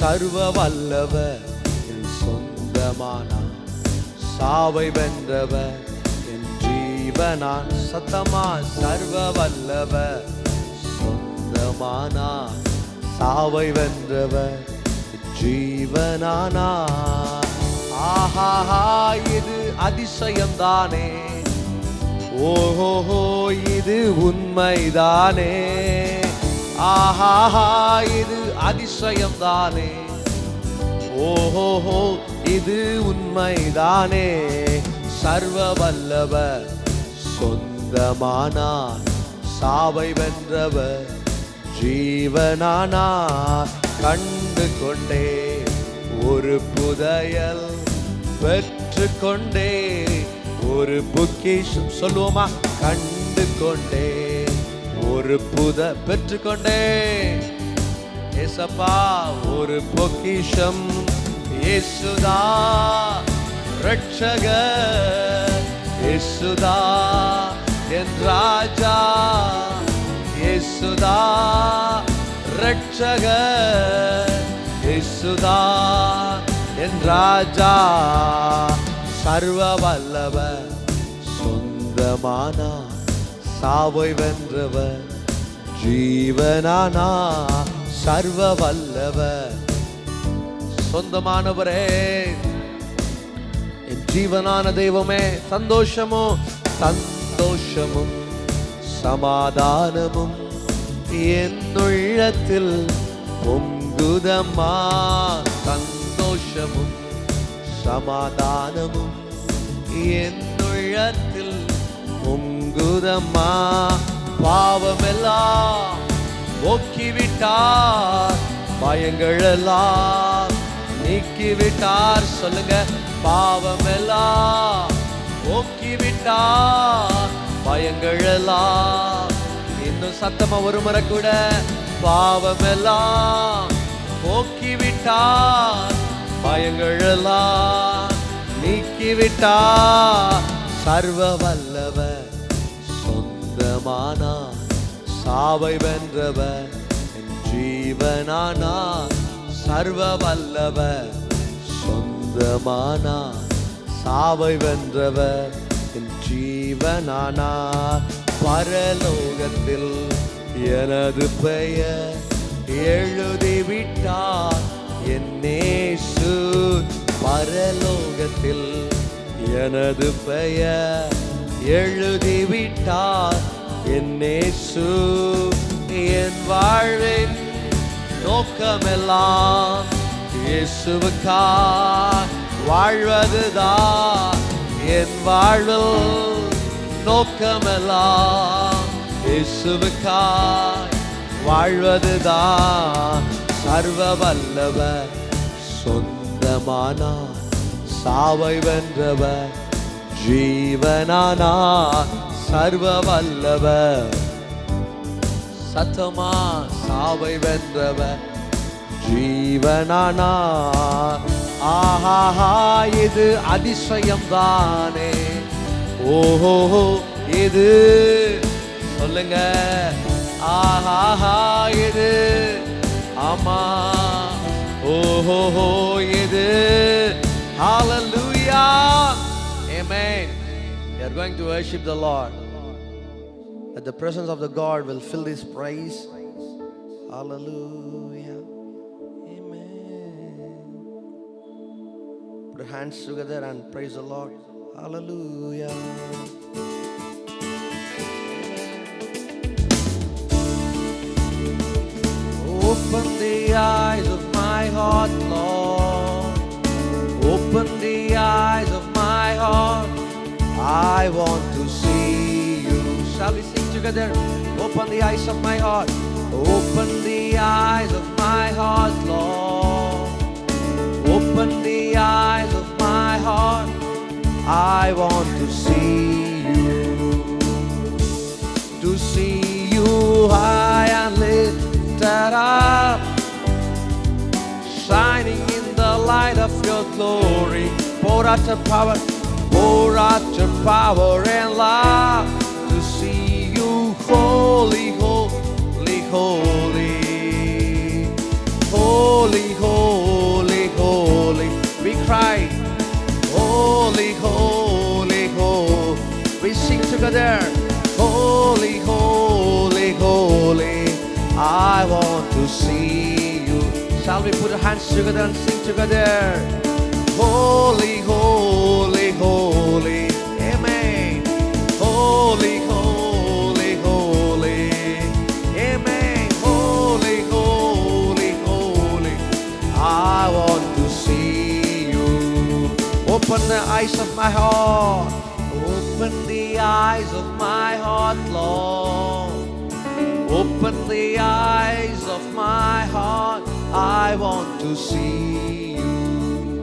சர்வ வல்லவர் என் சொந்தமானார். சாவை வென்றவர் என் ஜீவனான். சத்தமா சர்வ வல்லவர் சொந்தமானார். சாவை வென்றவர் ஜீவனானார். ஆஹாஹா இது அதிசயம்தானே, ஓஹோஹோ இது உண்மைதானே. ஆஹாஹா இது அதிசயம்தானே, ஓஹோஹோ இது உண்மைதானே. சர்வ வல்லவர் சொந்தமானார். சாவை வென்றவர் ஜீவனானார். கண்டு கொண்டே ஒரு புதையல், பெற்று கொண்டே ஒரு பொக்கிஷம். சொல்லுவோமா? கண்டு கொண்டே ஒரு பெற்று கொண்டே ஏசப்பா ஒரு பொக்கிஷம். இயேசுதா ரட்சகர், இயேசுதா என் ராஜா, இயேசுதா ரட்சகர், இயேசுதா என் ராஜா. சர்வ வல்லவர் சொந்தமானார். சாவை வென்றவர் ஜீவனானார். சர்வ வல்லவர் சொந்தமானவரே, என் ஜீவனான தெய்வமே. சந்தோஷமும் சந்தோஷமும் சமாதானமும் என் உள்ளத்தில் பொங்குதம்மா. சந்தோஷமும் சமாதானமும் என் உள்ளத்தில் பொங்குதம்மா. பாவமெல்லாம் போக்கிவிட்டார், பயங்கள் எல்லாம் நீக்கிவிட்டார். சொல்லுங்க, பாவமெல்லாம் போக்கிவிட்டார், பயங்கள் எல்லாம். இன்னும் சத்தமா ஒரு முறை கூட, பாவமெல்லாம் போக்கிவிட்டார், பயங்கள் எல்லாம் நீக்கிவிட்டார். சர்வ வல்லவர் சொந்தமானார். சாவை வென்றவர் என் ஜீவனானார். சர்வ வல்லவர் சொந்தமானார். சாவை வென்றவர் என் ஜீவனானார். பரலோகத்தில் எனது பெயர் எழுதிவிட்டார் என் இயேசு. பரலோகத்தில் எனது பெயர் எழுதிவிட்டார் என் இயேசு. என் வாழ்வின் நோக்கமெல்லாம் இயேசுவுக்காய் வாழ்வதுதான். என் வாழ்வில் நோக்கமெல்லாம் இயேசுவுக்காய் வாழ்வதுதான். சர்வ வல்லவர் சொந்தமானார். சாவை வென்றவர் ஜீவனானார். சர்வ வல்லவர் சத்தமா சாவை வென்றவர் ஜீவனானார். ஆஹாஹா இது அதிசயம்தானே, ஓஹோ இது சொல்லுங்க. ஆஹாஹா இது ஆமா, ஓஹோ இது. Hallelujah. Amen. We are going to worship the Lord. That the presence of the God will fill this praise. Hallelujah. Amen. Put your hands together and praise the Lord. Hallelujah. Open the eyes of my heart, Lord. Open the eyes of my heart. I want to see you. Shall we sing together? Open the eyes of my heart. Open the eyes of my heart, Lord. Open the eyes of my heart. I want to see you. To see you high and lifted up, shining in the light of your glory. Pour out your power, pour out your power and love. To see you holy, holy, holy, holy, holy. together. Holy, holy, holy, I want to see you. Shall we put our hands together and sing together? Holy, holy, holy, amen. Holy, holy, holy, amen. Holy, holy, holy, I want to see you. Open the eyes of my heart. Open the eyes of my heart, Lord. Open the eyes of my heart. I want to see you.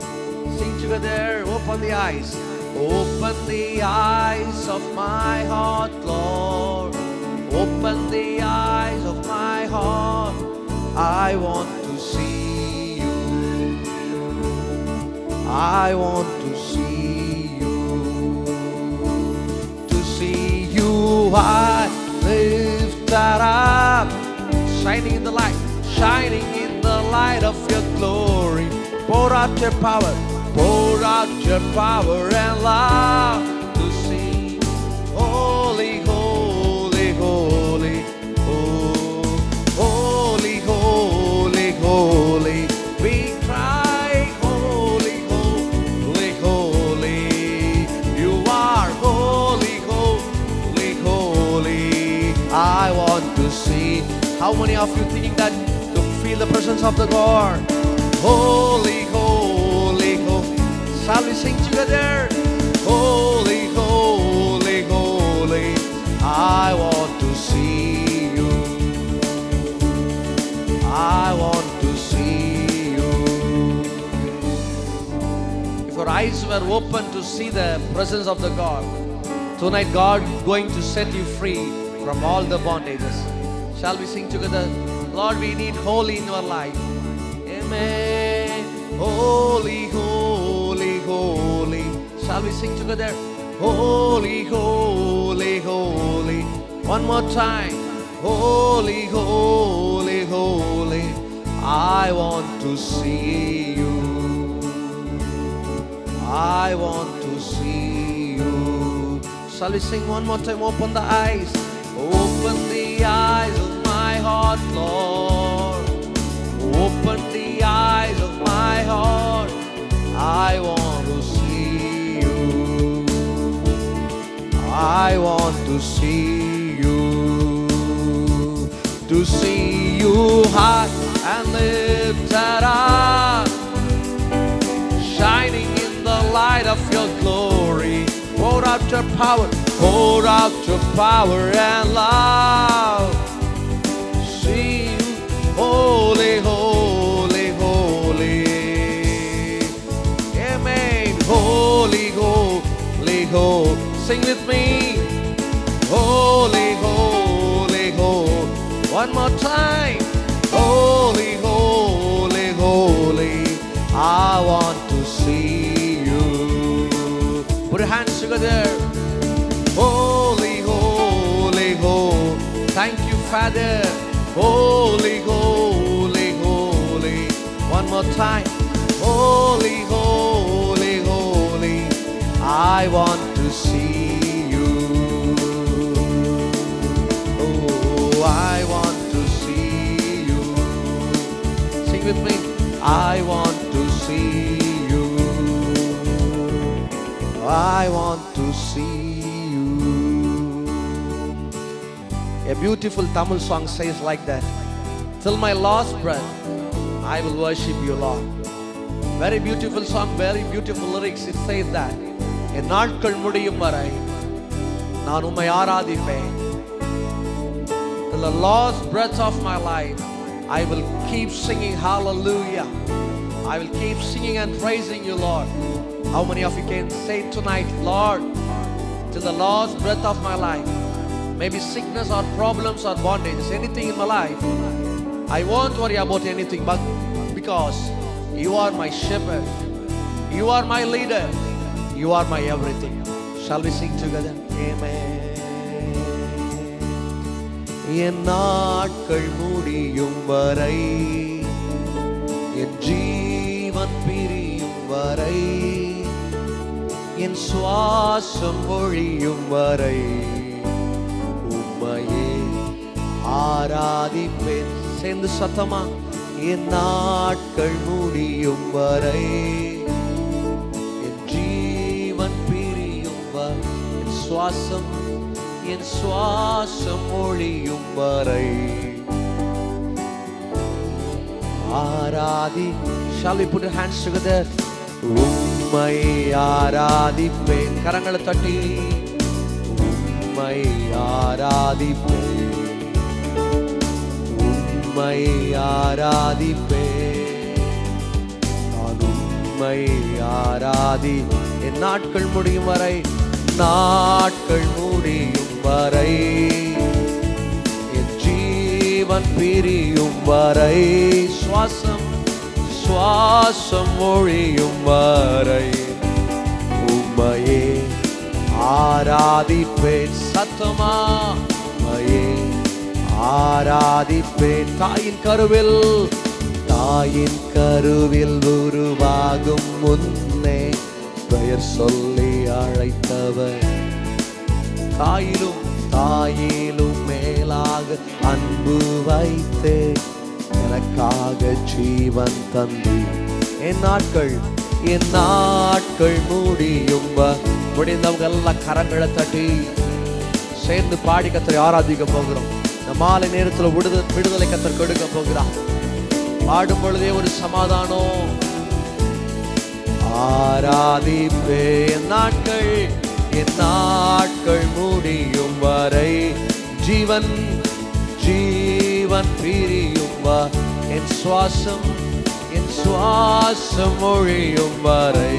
Sing together. Open the eyes. Open the eyes of my heart, Lord. Open the eyes of my heart. I want to see you. I want to see you. To see you I lift that up. Shining in the light. Shining in the light of your glory. Pour out your power. Pour out your power and love. To see holy, holy, holy, oh, holy, holy, holy. We cry holy, holy, holy. You are holy, holy, holy. I want to see. How many of you thinking that to feel the presence of the God? Holy, holy, holy. Shall we sing together? Holy, holy, holy, I want to see you. I want to see you. If your eyes were open to see the presence of the God, tonight God is going to set you free from all the bondages. Shall we sing together? Lord, we need holy in our life. Amen. Holy, holy, holy. Shall we sing together? Holy, holy, holy. One more time. Holy, holy, holy. I want to see you. I want to see you. Shall we sing one more time? Open the eyes. Open the eyes of my heart, Lord. Open the eyes of my heart. I want to see you. I want to see you. To see you high and lifted up, shining in the light of your glory. Pour out your power. Pour out your power and love. See you, holy, holy, holy. Amen. Holy, holy, holy. Sing with me. Holy, holy, holy. One more time. Holy, holy, holy. I want to see you. Put your hands together. Holy, holy, holy. Thank you, Father. Holy, holy, holy. One more time. Holy, holy, holy. I want to see you. Oh, I want to see you. Sing with me. I want to see you. I want to see you. A beautiful Tamil song says like that. Till my last breath, I will worship you, Lord. Very beautiful song, very beautiful lyrics. It says that. என் நாட்கள் முடியும் வரை நான் உம்மை ஆராதிப்பேன். Till the last breath of my life, I will keep singing hallelujah. I will keep singing and praising you, Lord. How many of you can say tonight, Lord, till the last breath of my life, maybe sickness or problems or bondages, anything in my life, I won't worry about anything, but because you are my shepherd, you are my leader, you are my everything. Shall we sing together? Amen. என் நாட்கள் முடியும் வரை, என் ஜீவன் பிரியும் வரை, என் சுவாசம் ஒழியும் வரை உம்மையே ஆராதிப்பேன். சேர்ந்து சத்தமா, என் நாட்கள் முடியும் வரை, என் ஜீவன் பிரியும் வரை, என் சுவாசம் ஒழியும் வரை Arathi. Shall we put our hands together? உம்மை ஆராதிப்பேன். கரங்களை தட்டி உம்மை ஆராதிப்பேன், உம்மை ஆராதிப்பேன், நான் உம்மை ஆராதி. என் நாட்கள் முடியும் வரை, நாட்கள் முடியும் வரை, என் ஜீவன் பிரியும் வரை, சுவாசம் ஒழியும் வரை உம்மையே ஆராதிப்பேன். சத்தமா, உம்மையே ஆராதிப்பேன். தாயின் கருவில் உருவாகும் முன்னே பெயர் சொல்லி அழைத்தவர், தாயிலும் மேலாக அன்பு வைத்தே எனக்காக ஜீவன் தந்தி. என் நாட்கள் முடிந்தவங்க எல்லாம் கரங்களை தட்டி சேர்ந்து பாடி கர்த்தரை ஆராதிக்க போகிறோம். இந்த மாலை நேரத்தில் விடுதலை கர்த்தர் கொடுக்க போகிறார். பாடும் பொழுதே ஒரு சமாதானம். ஆராதிப்பே என் நாட்கள் முடியும் வரை, ஜீவன் பிரியும் வரை, என் சுவாசம் ஒழியும் வரை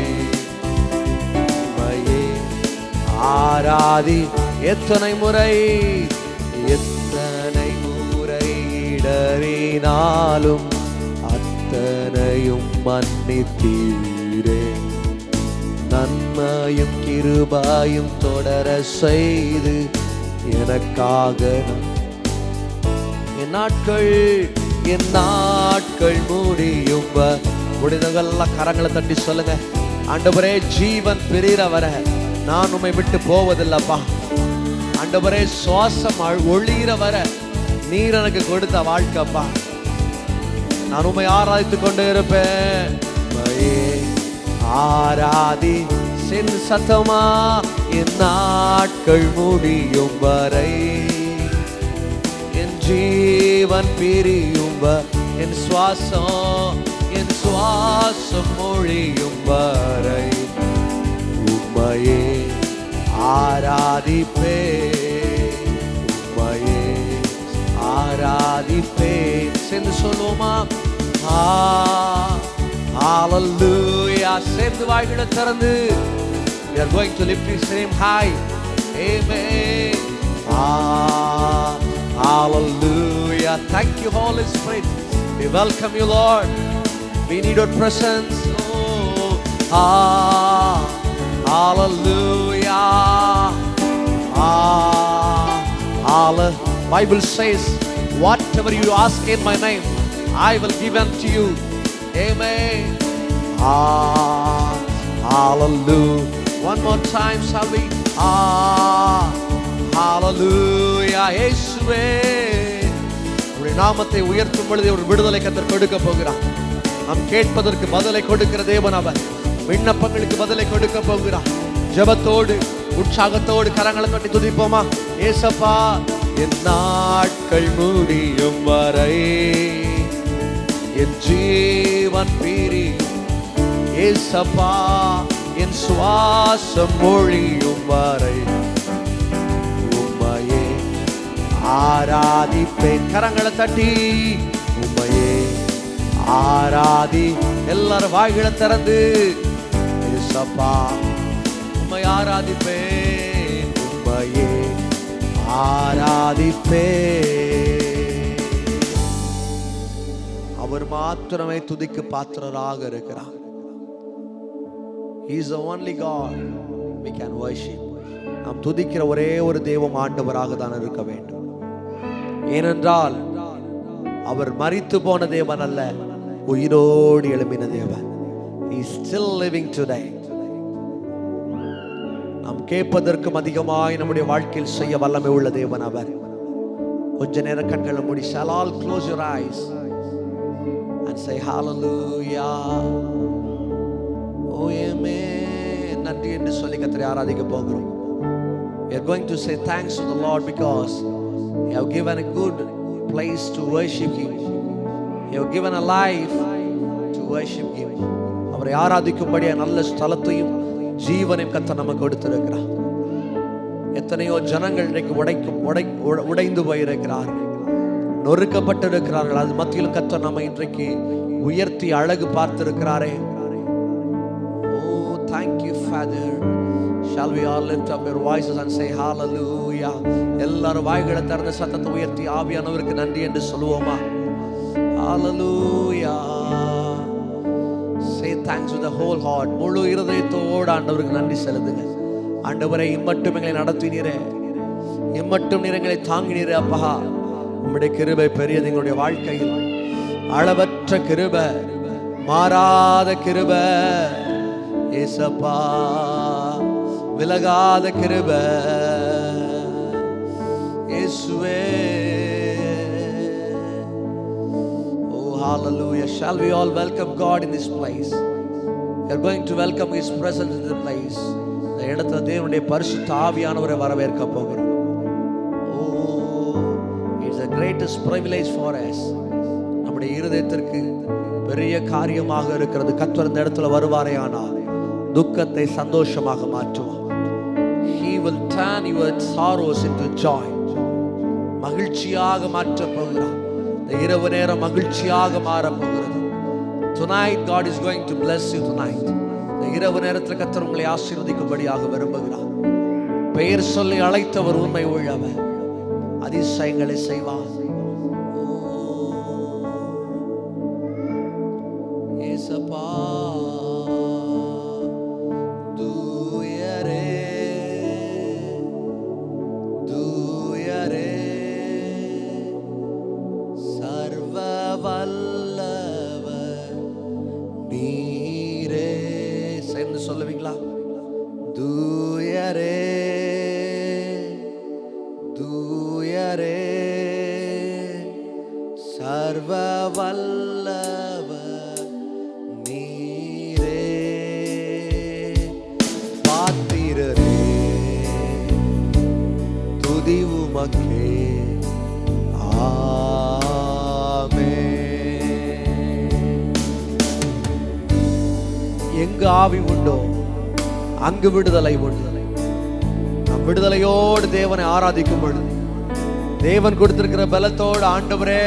உம்மையே ஆராதி. எத்தனை முறை இடறினாலும் அத்தனையும் மன்னித்தீரே, நன்மையும் கிருபையும் தொடர செய்து எனக்காக. என் நாட்கள் முடிந்தவங்கெல்லாம் கரங்களை தட்டி சொல்லுங்க, ஆண்டவரே ஜீவன் பிரிகிற வர நான் உம்மை விட்டு போவதில்லப்பா. ஆண்டவரே சுவாசம் ஒழிகிற வர நீர் எனக்கு கொடுத்த வாழ்க்கைப்பா. நான் உம்மை ஆராதித்துக் கொண்டு இருப்பேன். ஆராதி சென்று சத்தமா, என் நாட்கள் முடியும் வரை, என் ஜீவன் பிரியும் வரை, என் சுவாசம் ஒழியும் வரை உம்மையே ஆராதிப்பேன், உம்மையே ஆராதிப்பேன். சேர்ந்து சொல்லுவோமா, hallelujah. சேர்ந்து வாய்களை திறந்து we are going to lift his name high. Amen. Hallelujah. Thank you, Holy Spirit. We welcome you, Lord. We need your presence. Hallelujah. Bible says, whatever you ask in my name, I will give unto you. Amen. Hallelujah. One more time, shall we? Hallelujah. இயேசுவே, உம்முடைய நாமத்தை உயர்த்தும் பொழுது ஒரு விடுதலை கர்த்தர் கொடுக்க போகிறார். நாம் கேட்பதற்கு பதிலை கொடுக்கிற தேவன் அவர். விண்ணப்பங்களுக்கு பதிலை கொடுக்க போகிறார். ஜெபத்தோடு உற்சாகத்தோடு கரங்களை தட்டி துதிப்போமா. ஏசப்பா, என் நாட்கள் முடியும் வரை, என் ஜீவன் பிரியும். ஏசப்பா, என் சுவாசம் ஒழியும் வரை உம்மையே ஆராதிப்பேன். கரங்களை தட்டி உம்மையே ஆராதி. எல்லாரும் வாய்களை திறந்து, ஏசப்பா உம்மை ஆராதிப்பேன், உம்மையே ஆராதிப்பேன். அவர் மாத்திரமே துதிக்கு பாத்திரராக இருக்கிறார். He is the only God we can worship. நாம் துதிக்கிற ஒரே ஒரு தெய்வம் ஆண்டவராக தான் இருக்க வேண்டும். ஏனென்றால் அவர் மரித்து போன தேவன் அல்ல, உயிரோடு எழும்பின தேவன். He is still living today. கேட்பதற்கும் அதிகமாய் நம்முடைய வாழ்க்கையில் செய்ய வல்லமை உள்ள தேவன் அவர். கொஞ்ச நேரம் கண்களை மூடி, shall all close your eyes and say hallelujah. Oh amen. நன்றி என்று சொல்லி கர்த்தரை ஆராதிக்க போகிறோம். We are going to say thanks to the Lord because He have given a good place to worship Him. He have given a life to worship Him. அவரை ஆராதிக்கும்படியா நல்ல ஸ்தலத்தையும் ஜீவனையும் கர்த்தர் நமக்கு கொடுத்திருக்கிறார். எத்தனையோ ஜனங்கள் இன்றைக்கு உடைந்து போயிருக்கிறார்கள், நொறுக்கப்பட்டிருக்கிறார்கள். அது மத்தியிலும் கர்த்தர் நம்ம இன்றைக்கு உயர்த்தி அழகு பார்த்திருக்கிறாரே. Oh, thank you Father. Shall we all lift up your voices and say hallelujah? எல்லாரும் வாய்களை திறந்து சத்தத்தை உயர்த்தி ஆவியானவருக்கு நன்றி என்று சொல்லுவோமா? Hallelujah. Say thanks with the whole heart. முழு இருதயத்தோடு ஆண்டவருக்கு நன்றி செலுத்துங்க. ஆண்டவரே, இம்மட்டும் எங்களை நடத்தினீரே, இம்மட்டும் நீர் எங்களை தாங்கினீரே. அப்பா, உம்முடைய கிருபை பெரியது. எங்களுடைய வாழ்க்கையில் அளவற்ற கிருபை, மாறாத கிருபை ஏசப்பா, விலகாத கிருபை இயேசுவே. Oh hallelujah. Shall we all welcome God in this place? We are going to welcome His presence in this place. இந்த இடத்துல தேவனுடைய பரிசுத்த ஆவியானவரை வரவேற்க போகிறோம். Oh, it's the greatest privilege for us. நம்முடைய இருதயத்திற்கு பெரிய காரியமாக இருக்கிறது. கர்த்தர் இந்த இடத்துல வருவாரேயானால் துக்கத்தை சந்தோஷமாக மாற்றுவார். He will turn your sorrows into joy. மகிழ்ச்சியாக மாற்ற போகிறார். இந்த இரவு நேரம் மகிழ்ச்சியாக மாற போகிறது. Tonight God is going to bless you tonight. இந்த இரவு நேரத்தில் கர்த்தர் உங்களை ஆசீர்வதிக்கும்படியாக விரும்புகிறார். பெயர் சொல்லி அழைத்தவர் உண்மை உள்ளவர், அதிசயங்களை செய்வார். ஏசப்பா சொல்லுவீங்களா? தூயரே தூயரே சர்வ வல்லவர் நீரே, பாத்திரரே துதி உமக்கே. எங்கு ஆவி உண்டோ அங்கு விடுதலை உண்டு. நம் விடுதலையோடு தேவனை ஆராதிக்கும் பொழுது, தேவன் கொடுத்திருக்கிற பலத்தோடு, ஆண்டவரே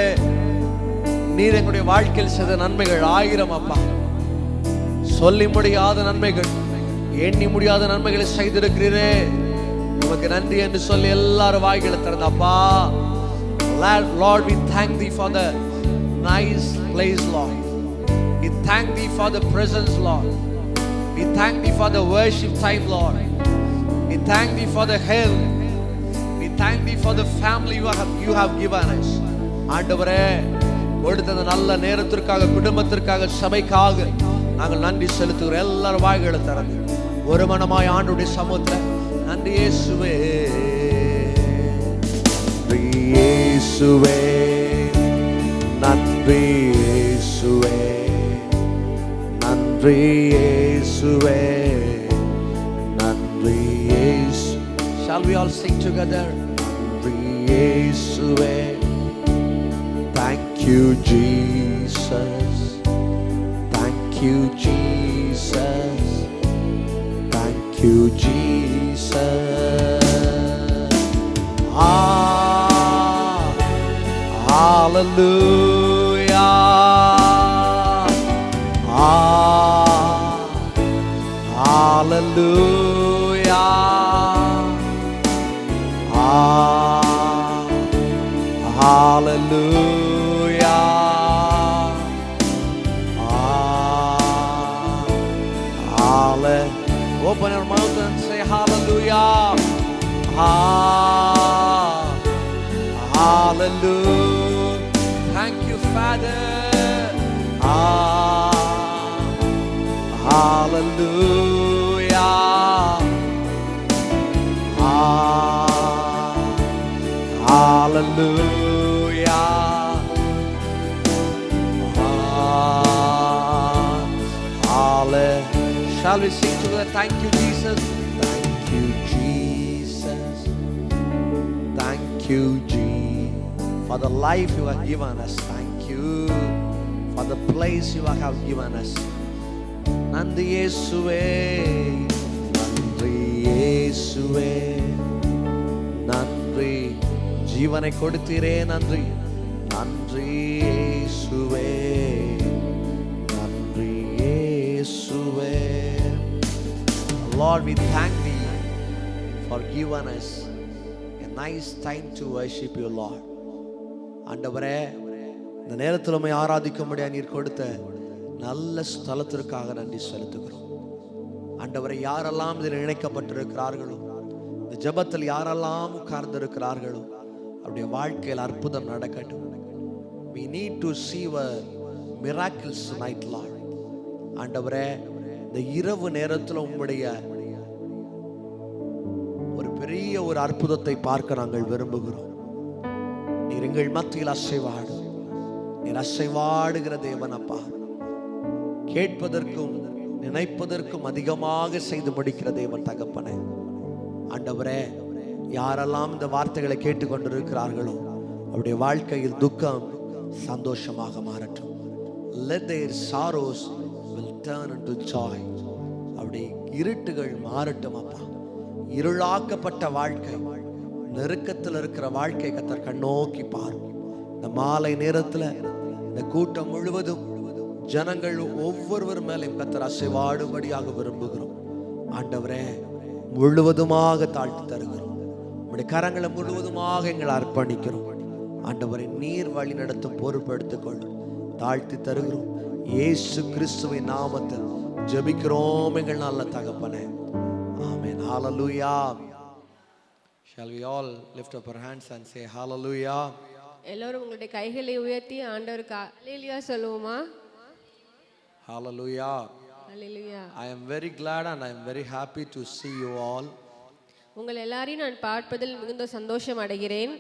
நீர் எங்களுடைய வாழ்க்கையில் செய்த நன்மைகள் 1000 அப்பா, சொல்லி முடியாத நன்மைகள், எண்ணி முடியாத நன்மைகளை செய்திருக்கிறீரே, உமக்கு நன்றி என்று சொல்லி எல்லாரும் வாய்களை திறந்த அப்பா. Lord, we thank thee for the nice place, Lord. We thank thee for the presence, Lord. We thank thee for the worship time, Lord. We thank thee for the health. We thank thee for the family you have given us. ஆண்டவரே, கொடுத்த நல்ல நேரத்திற்காக, குடும்பத்திற்காக, சபைக்காக நாங்கள் நன்றி செலுத்துகிறோம். எல்லாரும் வாய்களை திறந்து ஒரு மனமாய் ஆண்டுடைய சமூகத்தில் நன்றி இயேசுவே, இயேசுவே, நன்றி இயேசுவே, நன்றி இயேசுவே, நன்றி இயேசு. Shall we all sing together? நன்றி இயேசுவே. Thank you Jesus, thank you Jesus, thank you Jesus. Hallelujah. Hallelujah. Hallelujah. Open your mouth and say hallelujah. Hallelujah. Thank you, Father. Hallelujah. Hallelujah. Hallelujah. Shall we sing together? Thank you, Jesus. Thank you, Jesus. Thank you, Jesus, for the life you have given us. Thank you for the place you have given us. நன்றி இயேசுவே, நன்றி இயேசுவே, நன்றி. ஜீவனை கொடுத்தீரே, நன்றி. நன்றி இயேசுவே, நன்றி இயேசுவே. Lord, we thank thee for giving us a nice time to worship you, Lord. ஆண்டவரே, இந்த நேரத்தில் உம்மை ஆராதிக்க முடியாது நீர் கொடுத்த நல்ல ஸ்தலத்திற்காக நன்றி செலுத்துகிறோம். ஆண்டவரை, யாரெல்லாம் இதில் இணைக்கப்பட்டிருக்கிறார்களோ, இந்த ஜெபத்தில் யாரெல்லாம் உட்கார்ந்திருக்கிறார்களோ, அவருடைய வாழ்க்கையில் அற்புதம் நடக்கட்டும். We need to see a miracles tonight, Lord. ஆண்டவரே, இந்த இரவு நேரத்தில் உம்முடைய ஒரு பெரிய ஒரு அற்புதத்தை பார்க்க நாங்கள் விரும்புகிறோம். நீர் எங்கள் மத்தியில் அசைவாடு, நீர் அசைவாடுகிற தேவன் அப்பா. கேட்பதற்கும் நினைப்பதற்கும் அதிகமாக செய்து முடிக்கிற தேவன் தகப்பனே. ஆண்டவரே, யாரெல்லாம் இந்த வார்த்தைகளை கேட்டுக்கொண்டிருக்கிறார்களோ, அவருடைய வாழ்க்கையில் துக்கம் சந்தோஷமாக மாறட்டும். Let their sorrows will turn into joy. அவருடைய இருட்டுகள் மாறட்டும் அப்பா. இருளாக்கப்பட்ட வாழ்க்கை, நெருக்கத்தில் இருக்கிற வாழ்க்கை கர்த்தர் கண்ணோக்கி பாரும். இந்த மாலை நேரத்தில் இந்த கூட்டம் முழுவதும் ஜனங்கள் ஒவ்வொருவர் மேலையும் கர்த்தர் அசைவாடும்படியாக விரும்புகிறோம். ஆண்டவரே, முழுவதுமாக தாழ்த்தி தருகிறோம். உம்முடைய கரங்களை முழுவதுமாக எங்களை அர்ப்பணிக்கிறோம். ஆண்டவரை, நீர் வழி நடத்தும் பொறுப்பெடுத்துக்கொள்ளும். தாழ்த்தி தருகிறோம். இயேசு கிறிஸ்துவின் நாமத்தில் ஜெபிக்கிறோம் எங்கள் நல்ல தகப்பனே. ஆமென். ஹalleluya. Shall we all lift up our hands and say hallelujah? எல்லாரும் உங்களுடைய கைகளை உயர்த்தி ஆண்டவருக்கு ஹalleluya சொல்லுவோமா? Hallelujah. Hallelujah. I am very glad and I am very happy to see you all. உங்கள் எல்லாரையும் நான் பார்ப்பதில் மிகுந்த சந்தோஷம் அடைகிறேன்.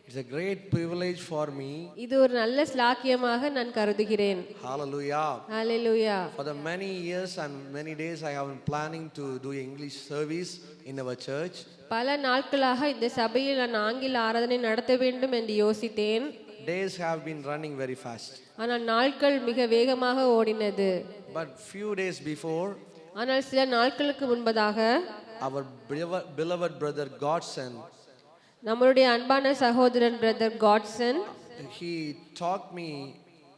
It's a great privilege for me. இது ஒரு நல்ல ஸ்லாக்கியமாக நான் கருதுகிறேன். Hallelujah. Hallelujah. For the many years and many days I have been planning to do English service in our church. பல நாட்களாக இந்த சபையில் நான் ஆங்கில ஆராதனை நடத்த வேண்டும் என்று யோசித்தேன். Days have been running very fast. ஆனால் நாட்கள் மிக வேகமாக ஓடினது. But few days before, ஆனால் சில நாட்களுக்கு முன்பதாக our beloved brother Godson, நம்மளுடைய அன்பான சகோதரன் brother Godson, he taught me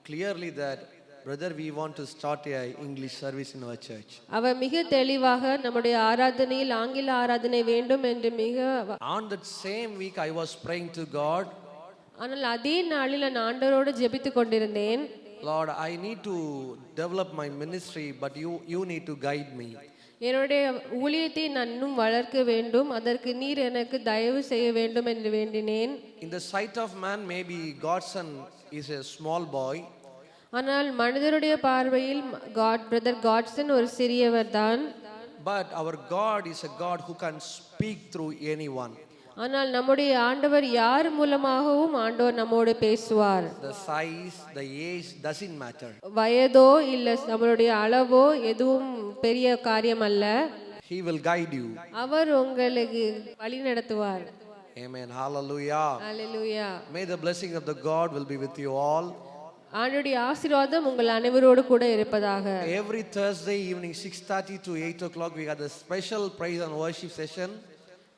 clearly that brother, we want to start a English service in our church. அவர் மிக தெளிவாக நம்முடைய ஆராதனையில் ஆங்கில ஆராதனை வேண்டும் என்று மிக On that same week I was praying to God. ஆனால் அதே நாளில் நான் ஆண்டவரோடு ஜெபித்துக் கொண்டிருந்தேன். Lord, I need to develop my ministry, but you need to guide me. என்னுடைய ஊழியத்தை நான் இன்னும் வளர்க்க வேண்டும், அதற்கு நீர் எனக்கு தயவு செய்ய வேண்டும் என்று வேண்டினேன். In the sight of man, maybe Godson is a small boy. ஆனால் மனிதருடைய பார்வையில் பிரதர் காட்சன் ஒரு சிறியவர் தான். But our God is a God who can speak through anyone. ஆனால் நம்முடைய ஆண்டவர் யார் மூலமாகவும் ஆண்டவர் நம்மோடு பேசுவார். The size, the age doesn't matter. வயதோ இல்ல நம்மளுடைய அளவோ எதுவும் பெரிய காரியம் அல்ல. He will guide you. அவர் உங்களுக்கு வழி நடத்துவார். Amen. Hallelujah. Hallelujah. May the blessing of the God will be with you all. ஆண்டவருடைய ஆசீர்வாதம் உங்கள் அனைவரோடு கூட இருப்பதாக. Every Thursday evening 6:30 to 8 o'clock we had a special praise and worship session.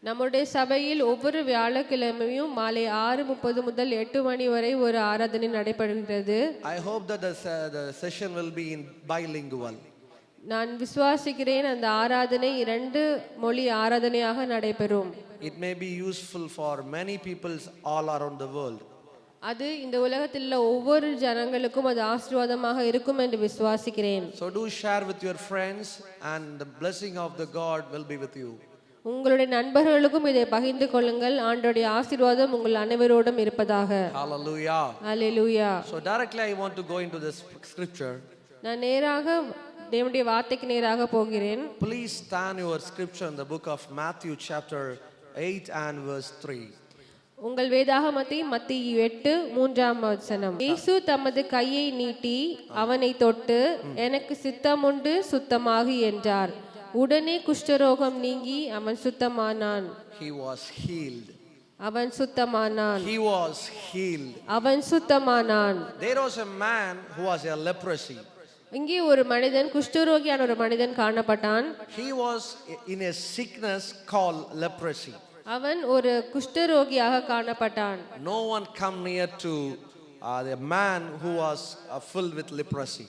நம்முடைய சபையில் ஒவ்வொரு வியாழக்கிழமையும் மாலை 6:30 முதல் 8 மணி வரை ஒரு ஆராதனை நடைபெறுகிறது. I hope that the session will be in bilingual. நான் விசுவாசிக்கிறேன் அந்த ஆராதனை 2 மொழி ஆராதனையாக நடைபெறும். It may be useful for many people all around the world. அது இந்த உலகத்தில் உள்ள ஒவ்வொரு ஜனங்களுக்கும் அது ஆசீர்வாதமாக இருக்கும் என்று விசுவாசிக்கிறேன். So do share with your friends and the blessing of the God will be with you. உங்களுடைய நண்பர்களுக்கும் இதை பகிர்ந்து கொள்ளுங்கள். ஆண்டவருடைய ஆசீர்வாதம் உங்கள் அனைவரோடும் இருப்பதாக. Hallelujah. Hallelujah. So directly I want to go into this scripture. நான் நேராக தேவனுடைய வார்த்தைக்கு நேராக போகிறேன். Please stand your scripture in the book of Matthew chapter 8 and verse 3. உங்கள் வேதாகமத்தை மத்தேயு 8:3 இயேசு தமது கையை நீட்டி அவனை தொட்டு எனக்கு சித்தமுண்டு சுத்தமாகு என்றார். உடனே குஷ்டரோகம் நீங்கி அவன் சுத்தமானான். He was healed. அவன் சுத்தமானான். He was healed. அவன் சுத்தமானான். There was a man who was a leprosy. இங்கே ஒரு மனிதன், குஷ்டரோகியான ஒரு மனிதன் காணப்பட்டான். He was in a sickness called leprosy. அவன் ஒரு குஷ்டரோகியாக காணப்பட்டான். No one come near to the man who was filled with leprosy.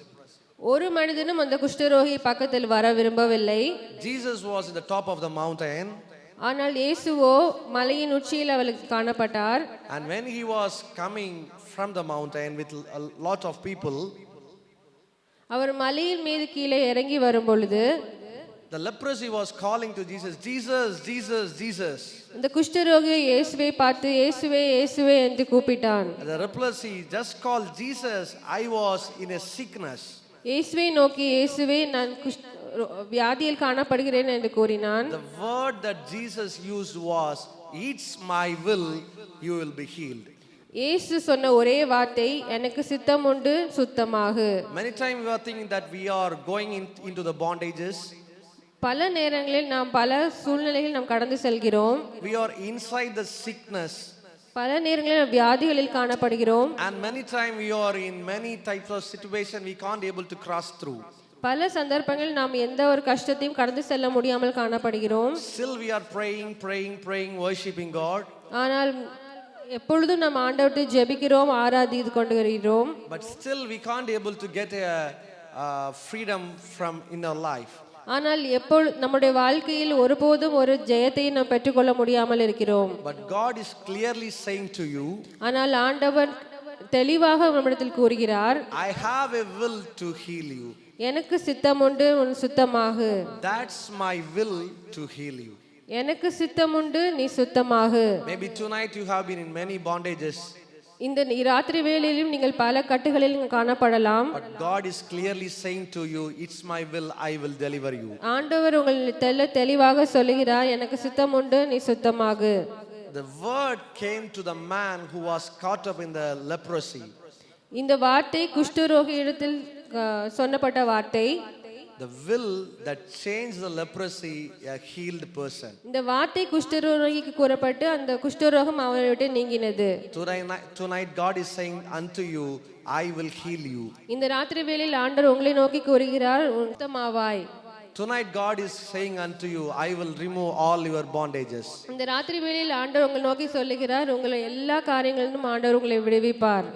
ஒரு மனிதனும் அந்த குஷ்டரோகி பக்கத்தில் வர விரும்பவில்லை. Jesus was at the top of the mountain. ஆனால் இயேசுவோ மலையின் உச்சியில் அவளுக்கு காணப்பட்டார். And when he was coming from the mountain with a lot of people, அவர் மலையின் மீது கீழே இறங்கி வரும் பொழுது the leprosy was calling to Jesus, Jesus, Jesus, Jesus. இந்த குஷ்டரோகி இயேசுவை பார்த்து இயேசுவே இயேசுவே என்று கூப்பிட்டான். The leprosy just called Jesus, I was in a sickness. இயேசுவை நோக்கி இயேசுவே நான் வியாதியில் காணப்படுகிறேன் என்று கூறினான். The word that Jesus used was, it's my will, you will be healed. இயேசு சொன்ன ஒரே வார்த்தை, எனக்கு சித்தம் உண்டு சுத்தமாகு. Many times we are thinking that we are going into the bondages. பல நேரங்களில் நாம் பல சூழ்நிலைகளில் நாம் கடந்து செல்கிறோம். We are inside the sickness. பல நேரங்களில் வியாதிகளில் காணப்படுகிறோம். And many times we are in many types of situation we can't able to cross through. பல சந்தர்ப்பங்களில் நாம் எந்த ஒரு கஷ்டத்தையும் கடந்து செல்ல முடியாமல் காணப்படுகிறோம். Still we are praying, worshiping God. ஆனால் எப்பொழுதும் நாம் ஆண்டவரை ஜெபிக்கிறோம், ஆராதித்து கொண்டு வருகிறோம். But still we can't able to get a freedom from in our life. ஆனால் நம்முடைய வாழ்க்கையில் ஒருபோதும் ஒரு ஜெயத்தை நாம் பெற்றுக்கொள்ள முடியாமல் இருக்கிறோம். But God is clearly saying to you, ஆனால் ஆண்டவர் தெளிவாக நம்மிடத்தில் கூறுகிறார், I have a will to heal you. எனக்கு சித்தம் உண்டு உன் சுத்தமாகு. That's my will to heal you. எனக்கு சித்தம் உண்டு நீ சுத்தமாகு. Maybe tonight you have been in many bondages. இந்த ராத்திரி வேளையிலும் நீங்கள் பல கட்டுகளில் காணப்படலாம். But God is clearly saying to you, it's my will, I will deliver you. ஆண்டவர் உங்களை தெளிவாக சொல்லுகிறார், எனக்கு சித்தம் உண்டு நீ சுத்தமாகு. The word came to the man who was caught up in the leprosy. இந்த வார்த்தை குஷ்டரோகி இடத்தில் சொன்னப்பட்ட வார்த்தை. The will that changed the leprosy, a healed person. இந்த வார்த்தை குஷ்டரோகிக்கு கூறப்பட்டு அந்த குஷ்டரோகம் அவரை விட்டு நீங்கினது. Tonight God is saying unto you, I will heal you. இந்த ராத்திரி வேளையில் ஆண்டவர் உங்களை நோக்கி கூறுகிறார், சுத்தமாவாய். Tonight God is saying unto you, I will remove all your bondages. இந்த ராத்திரி வேளையில் ஆண்டவர் உங்களை நோக்கி சொல்லுகிறார், உங்களை எல்லா காரியங்களிலும் ஆண்டவர் உங்களை விடுவிப்பார்.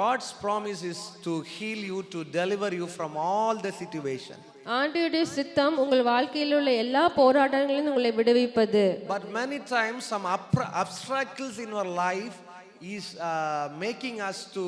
God's promise is to heal you, to deliver you from all the situation. ஆண்டவருடைய சித்தம் உங்கள் வாழ்க்கையில் உள்ள எல்லா போராட்டங்களிலும் உங்களை விடுவிப்பது. But many times some obstacles in our life is making us to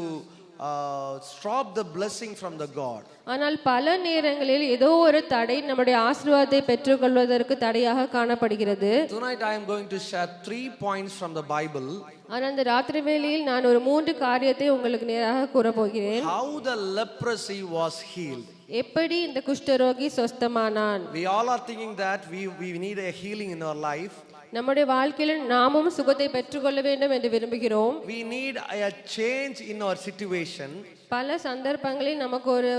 stop the blessing from the God. ஆனால் பல நேரங்களில் ஏதோ ஒரு தடை நம்முடைய ஆசீர்வாதத்தை பெற்றுக்கொள்வதற்கு தடையாக காணப்படுகிறது. Tonight I am going to share 3 points from the Bible. ஆனால் இந்த ராத்திரி வேளையில் நான் ஒரு 3 காரியத்தை உங்களுக்கு நேராக கூற போகிறேன். How the leprosy was healed. எப்படி இந்த குஷ்டரோகி சொஸ்தமானான். We all are thinking that we need a healing in our life. நம்முடைய வாழ்க்கையில் நாமும் சுகத்தை பெற்றுக்கொள்ள வேண்டும் என்று விரும்புகிறோம். We need a change in our situation. பல சந்தர்ப்பங்களில் நமக்கு ஒரு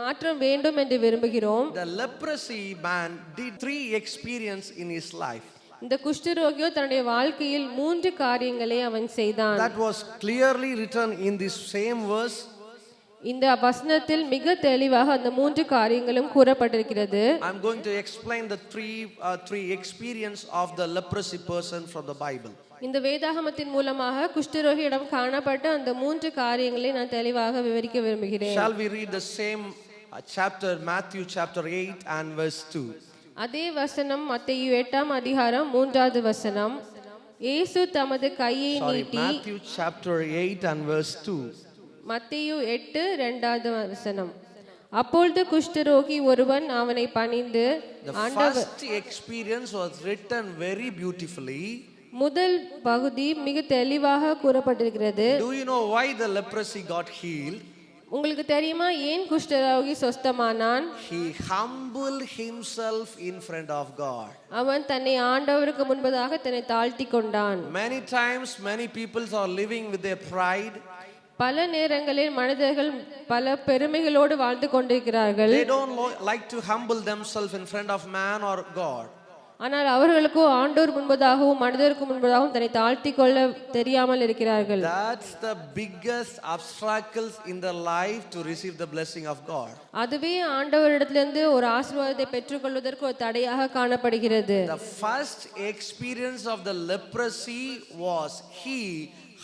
மாற்றம் வேண்டும் என்று விரும்புகிறோம். The leprosy man did 3 experience in his life. இந்த குஷ்டரோகியோ தன்னுடைய வாழ்க்கையில் 3 காரியங்களை அவன் செய்தான். That was clearly written in this same verse. இந்த வசனத்தில் மிக தெளிவாக அந்த 3 காரியங்களும் கூறப்பட்டிருக்கிறது. I'm going to explain the three experience of the leprosy person from the Bible. இந்த வேதாகமத்தின் மூலமாக குஷ்டரோகியிடம் காணப்பட்ட அந்த 3 காரியங்களை நான் தெளிவாக விவரிக்க விரும்புகிறேன். Shall we read the same chapter, Matthew chapter 8 and verse 2? அதே வசனம் மத்தேயு 8ஆம் அதிகாரம் 3வது வசனம். இயேசு தமது கையை நீட்டி. Matthew chapter 8 and verse 2. மத்தேயு 8:2வது வசனம். அப்பொழுது குஷ்டரோகி ஒருவன் அவனை பணிந்து. The first experience was written very beautifully. முதல் பகுதி மிக தெளிவாக கூறப்பட்டிருக்கிறது. Do you know why the leprosy got healed? உங்களுக்கு தெரியுமா ஏன் குஷ்டரோகி சொஸ்தமானான்? He humbled himself in front of God. அவன் தன்னை ஆண்டவருக்கு முன்பதாக தன்னை தாழ்த்தி கொண்டான். Many times, many people are living with their pride. பல நேரங்களில் மனிதர்கள் பல பெருமைகளோடு வாழ்ந்து கொண்டிருக்கிறார்கள். They don't like to humble themselves in front of man or God. ஆனால் அவர்களுக்கோ ஆண்டவர் முன்பதாகவும் மனிதருக்கு முன்பதாகவும் தன்னை தாழ்த்தி கொள்ள தெரியாமல் இருக்கிறார்கள். That's the biggest obstacles in the life to receive the blessing of God. அதுவே ஆண்டவரிடத்திலிருந்து ஒரு ஆசீர்வாதத்தை பெற்றுக்கொள்வதற்கு ஒரு தடையாக காணப்படுகிறது. The first experience of the leprosy was he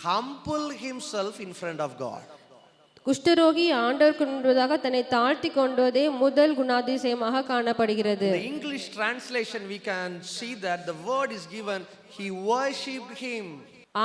humbled himself in front of God. குஷ்டரோகி ஆண்டவருக்கு முன்பதாக தன்னை தாழ்த்தி கொண்டதே முதல் குணாதிசயமாக காணப்படுகிறது. In the English translation we can see that the word is given he worshipped him.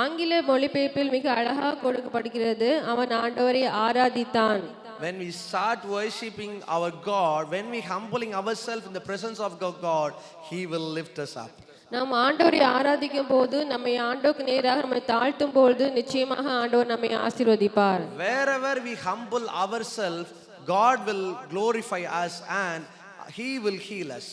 ஆங்கில மொழிபெயர்ப்பில் மிக அழகாக கொடுக்கப்படுகிறது அவன் ஆண்டவரை ஆராதித்தான். When we start worshipping our God, when we humbling ourselves in the presence of God, he will lift us up. நாம் ஆண்டவரை ஆராதிக்கும் போது நம்மை ஆண்டவருக்கு நேராக நம்மை தாழ்த்தும் பொழுது நிச்சயமாக ஆண்டவர் நம்மை ஆசீர்வதிப்பார். Wherever we humble ourselves, God will glorify us and he will heal us.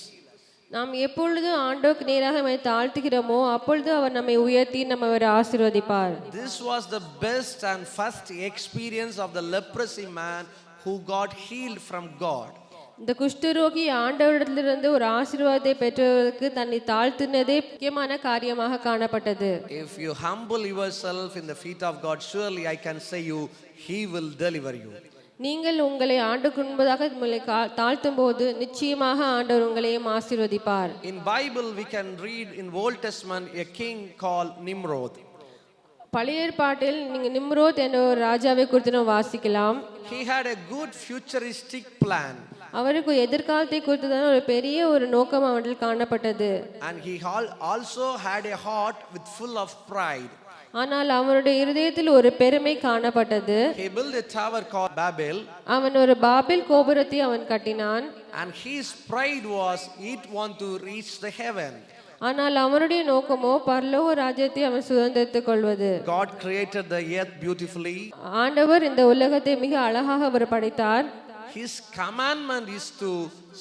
நாம் எப்பொழுது ஆண்டவருக்கு நேராக நம்மை தாழ்த்துகிறோமோ அப்பொழுது அவர் நம்மை உயர்த்தி நம்மை ஆசீர்வதிப்பார். This was the best and first experience of the leprosy man who got healed from God. இந்த குஷ்டரோகி ஆண்டவரிடத்திலிருந்து ஒரு ஆசீர்வாதத்தை பெற்றுவதற்கு தன்னை தாழ்த்தினதே முக்கியமான காரியமாக காணப்பட்டது. If you humble yourself in the feet of God, surely I can say you, he will deliver you. நீங்கள் உங்களை ஆண்டுக்கு முன்பதாக தாழ்த்தும் போது நிச்சயமாக ஆண்டவர் உங்களையும் ஆசீர்வதிப்பார். In Bible we can read in Old Testament a king called Nimrod. பழைய ஏற்பாட்டில் நீங்க நிம்ரோத் என்ற ஒரு ராஜாவை குறித்து நாம் வாசிக்கலாம். He had a good futuristic plan. அவருக்கு எதிர்காலத்தை குறித்ததான ஒரு பெரிய ஒரு நோக்கம் அவரில் காணப்பட்டது. And he also had a heart with full of pride. ஆனால் அவனுடைய இருதயத்தில் ஒரு பெருமை காணப்பட்டது. He built a tower called Babel. அவன் ஒரு பாபில் கோபுரத்தை அவன் கட்டினான். And his pride was he want to reach the heaven. ஆனால் அவனுடைய நோக்கமோ பரலோக ராஜ்யத்தை அவன் சுதந்திரித்துக் கொள்வது. God created the earth beautifully. ஆண்டவர் இந்த உலகத்தை மிக அழகாக அவர் படைத்தார். His commandment is to